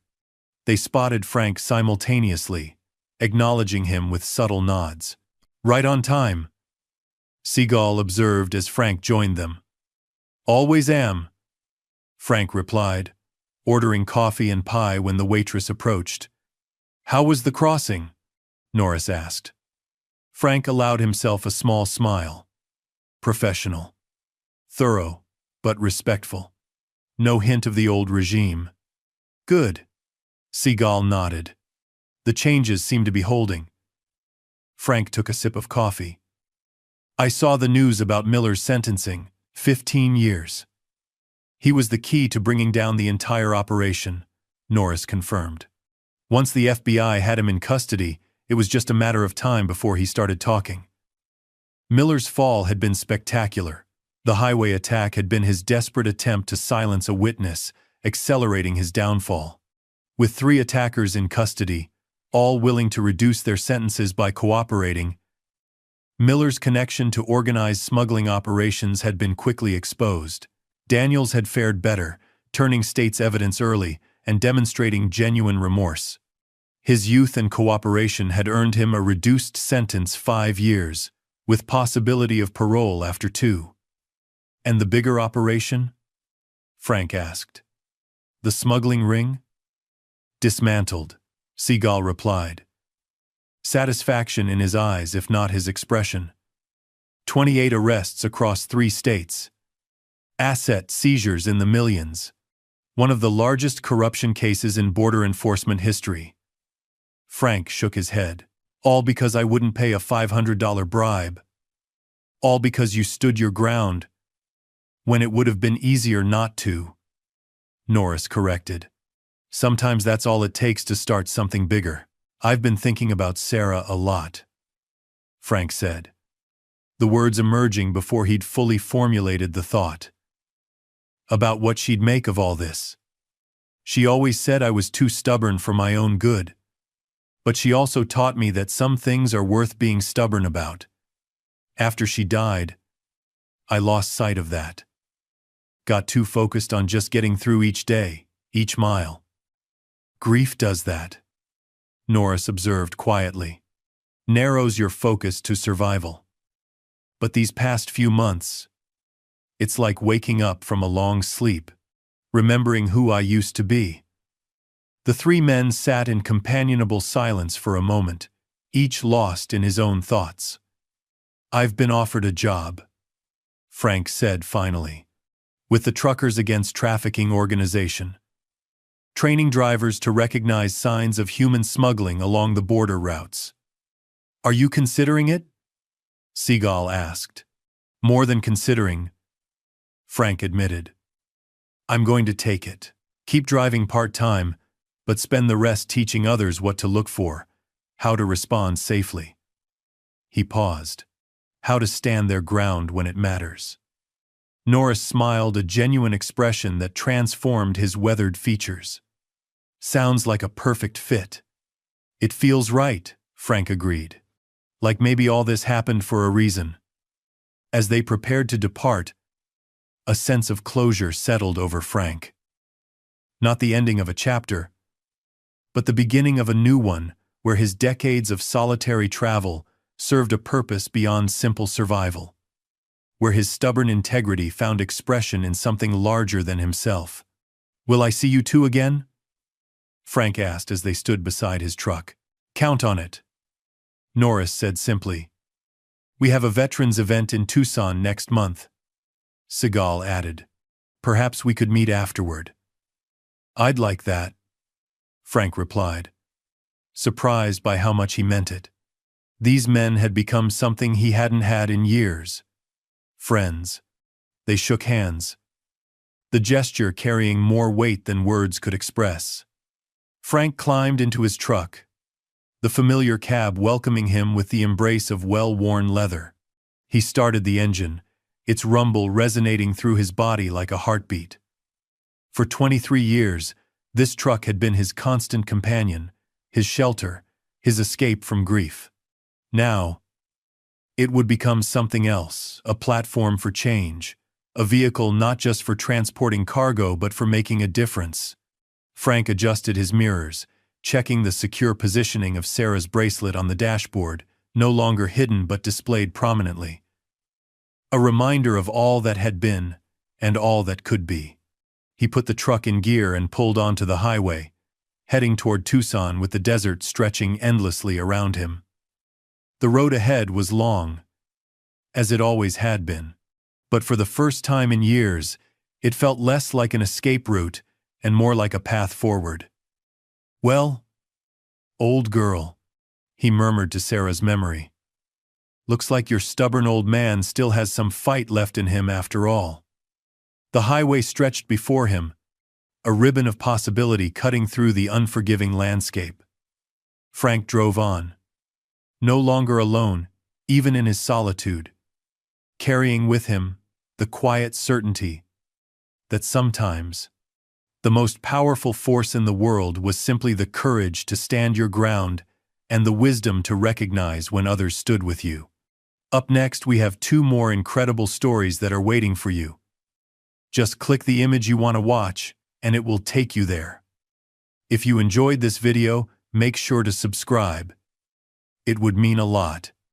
They spotted Frank simultaneously, acknowledging him with subtle nods. "Right on time," Seagal observed as Frank joined them. "Always am," Frank replied, ordering coffee and pie when the waitress approached. "How was the crossing?" Norris asked. Frank allowed himself a small smile. "Professional. Thorough, but respectful. No hint of the old regime." "Good." Seagal nodded. "The changes seem to be holding." Frank took a sip of coffee. "I saw the news about Miller's sentencing, 15 years. He was the key to bringing down the entire operation," Norris confirmed. "Once the FBI had him in custody, it was just a matter of time before he started talking." Miller's fall had been spectacular. The highway attack had been his desperate attempt to silence a witness, accelerating his downfall. With 3 attackers in custody, all willing to reduce their sentences by cooperating, Miller's connection to organized smuggling operations had been quickly exposed. Daniels had fared better, turning state's evidence early and demonstrating genuine remorse. His youth and cooperation had earned him a reduced sentence, 5 years, with possibility of parole after 2. "And the bigger operation?" Frank asked. "The smuggling ring?" "Dismantled," Seagal replied. Satisfaction in his eyes, if not his expression. 28 arrests across 3 states. Asset seizures in the millions. One of the largest corruption cases in border enforcement history. Frank shook his head. "All because I wouldn't pay a $500 bribe. All because you stood your ground when it would have been easier not to," Norris corrected. "Sometimes that's all it takes to start something bigger. I've been thinking about Sarah a lot," Frank said, the words emerging before he'd fully formulated the thought. "About what she'd make of all this. She always said I was too stubborn for my own good. But she also taught me that some things are worth being stubborn about. After she died, I lost sight of that. Got too focused on just getting through each day, each mile. Grief does that," Norris observed quietly. "Narrows your focus to survival. But these past few months, it's like waking up from a long sleep, remembering who I used to be." The 3 men sat in companionable silence for a moment, each lost in his own thoughts. "I've been offered a job," Frank said finally, "with the Truckers Against Trafficking organization. Training drivers to recognize signs of human smuggling along the border routes." "Are you considering it?" Seagal asked. "More than considering," Frank admitted. "I'm going to take it. Keep driving part-time, but spend the rest teaching others what to look for, how to respond safely." He paused. "How to stand their ground when it matters." Norris smiled, a genuine expression that transformed his weathered features. "Sounds like a perfect fit." "It feels right," Frank agreed. "Like maybe all this happened for a reason." As they prepared to depart, a sense of closure settled over Frank. Not the ending of a chapter, but the beginning of a new one, where his decades of solitary travel served a purpose beyond simple survival. where his stubborn integrity found expression in something larger than himself. "Will I see you two again?" Frank asked as they stood beside his truck. "Count on it," Norris said simply. "We have a veterans event in Tucson next month," Seagal added. "Perhaps we could meet afterward." "I'd like that," Frank replied, surprised by how much he meant it. These men had become something he hadn't had in years. Friends. They shook hands, the gesture carrying more weight than words could express. Frank climbed into his truck, the familiar cab welcoming him with the embrace of well-worn leather. He started the engine, its rumble resonating through his body like a heartbeat. For 23 years, this truck had been his constant companion, his shelter, his escape from grief. Now, it would become something else, a platform for change, a vehicle not just for transporting cargo but for making a difference. Frank adjusted his mirrors, checking the secure positioning of Sarah's bracelet on the dashboard, no longer hidden but displayed prominently. A reminder of all that had been, and all that could be. He put the truck in gear and pulled onto the highway, heading toward Tucson with the desert stretching endlessly around him. The road ahead was long, as it always had been, but for the first time in years, it felt less like an escape route and more like a path forward. "Well, old girl," he murmured to Sarah's memory. "Looks like your stubborn old man still has some fight left in him after all." The highway stretched before him, a ribbon of possibility cutting through the unforgiving landscape. Frank drove on, no longer alone, even in his solitude, carrying with him the quiet certainty that sometimes the most powerful force in the world was simply the courage to stand your ground and the wisdom to recognize when others stood with you. Up next, we have 2 more incredible stories that are waiting for you. Just click the image you want to watch, and it will take you there. If you enjoyed this video, make sure to subscribe. It would mean a lot.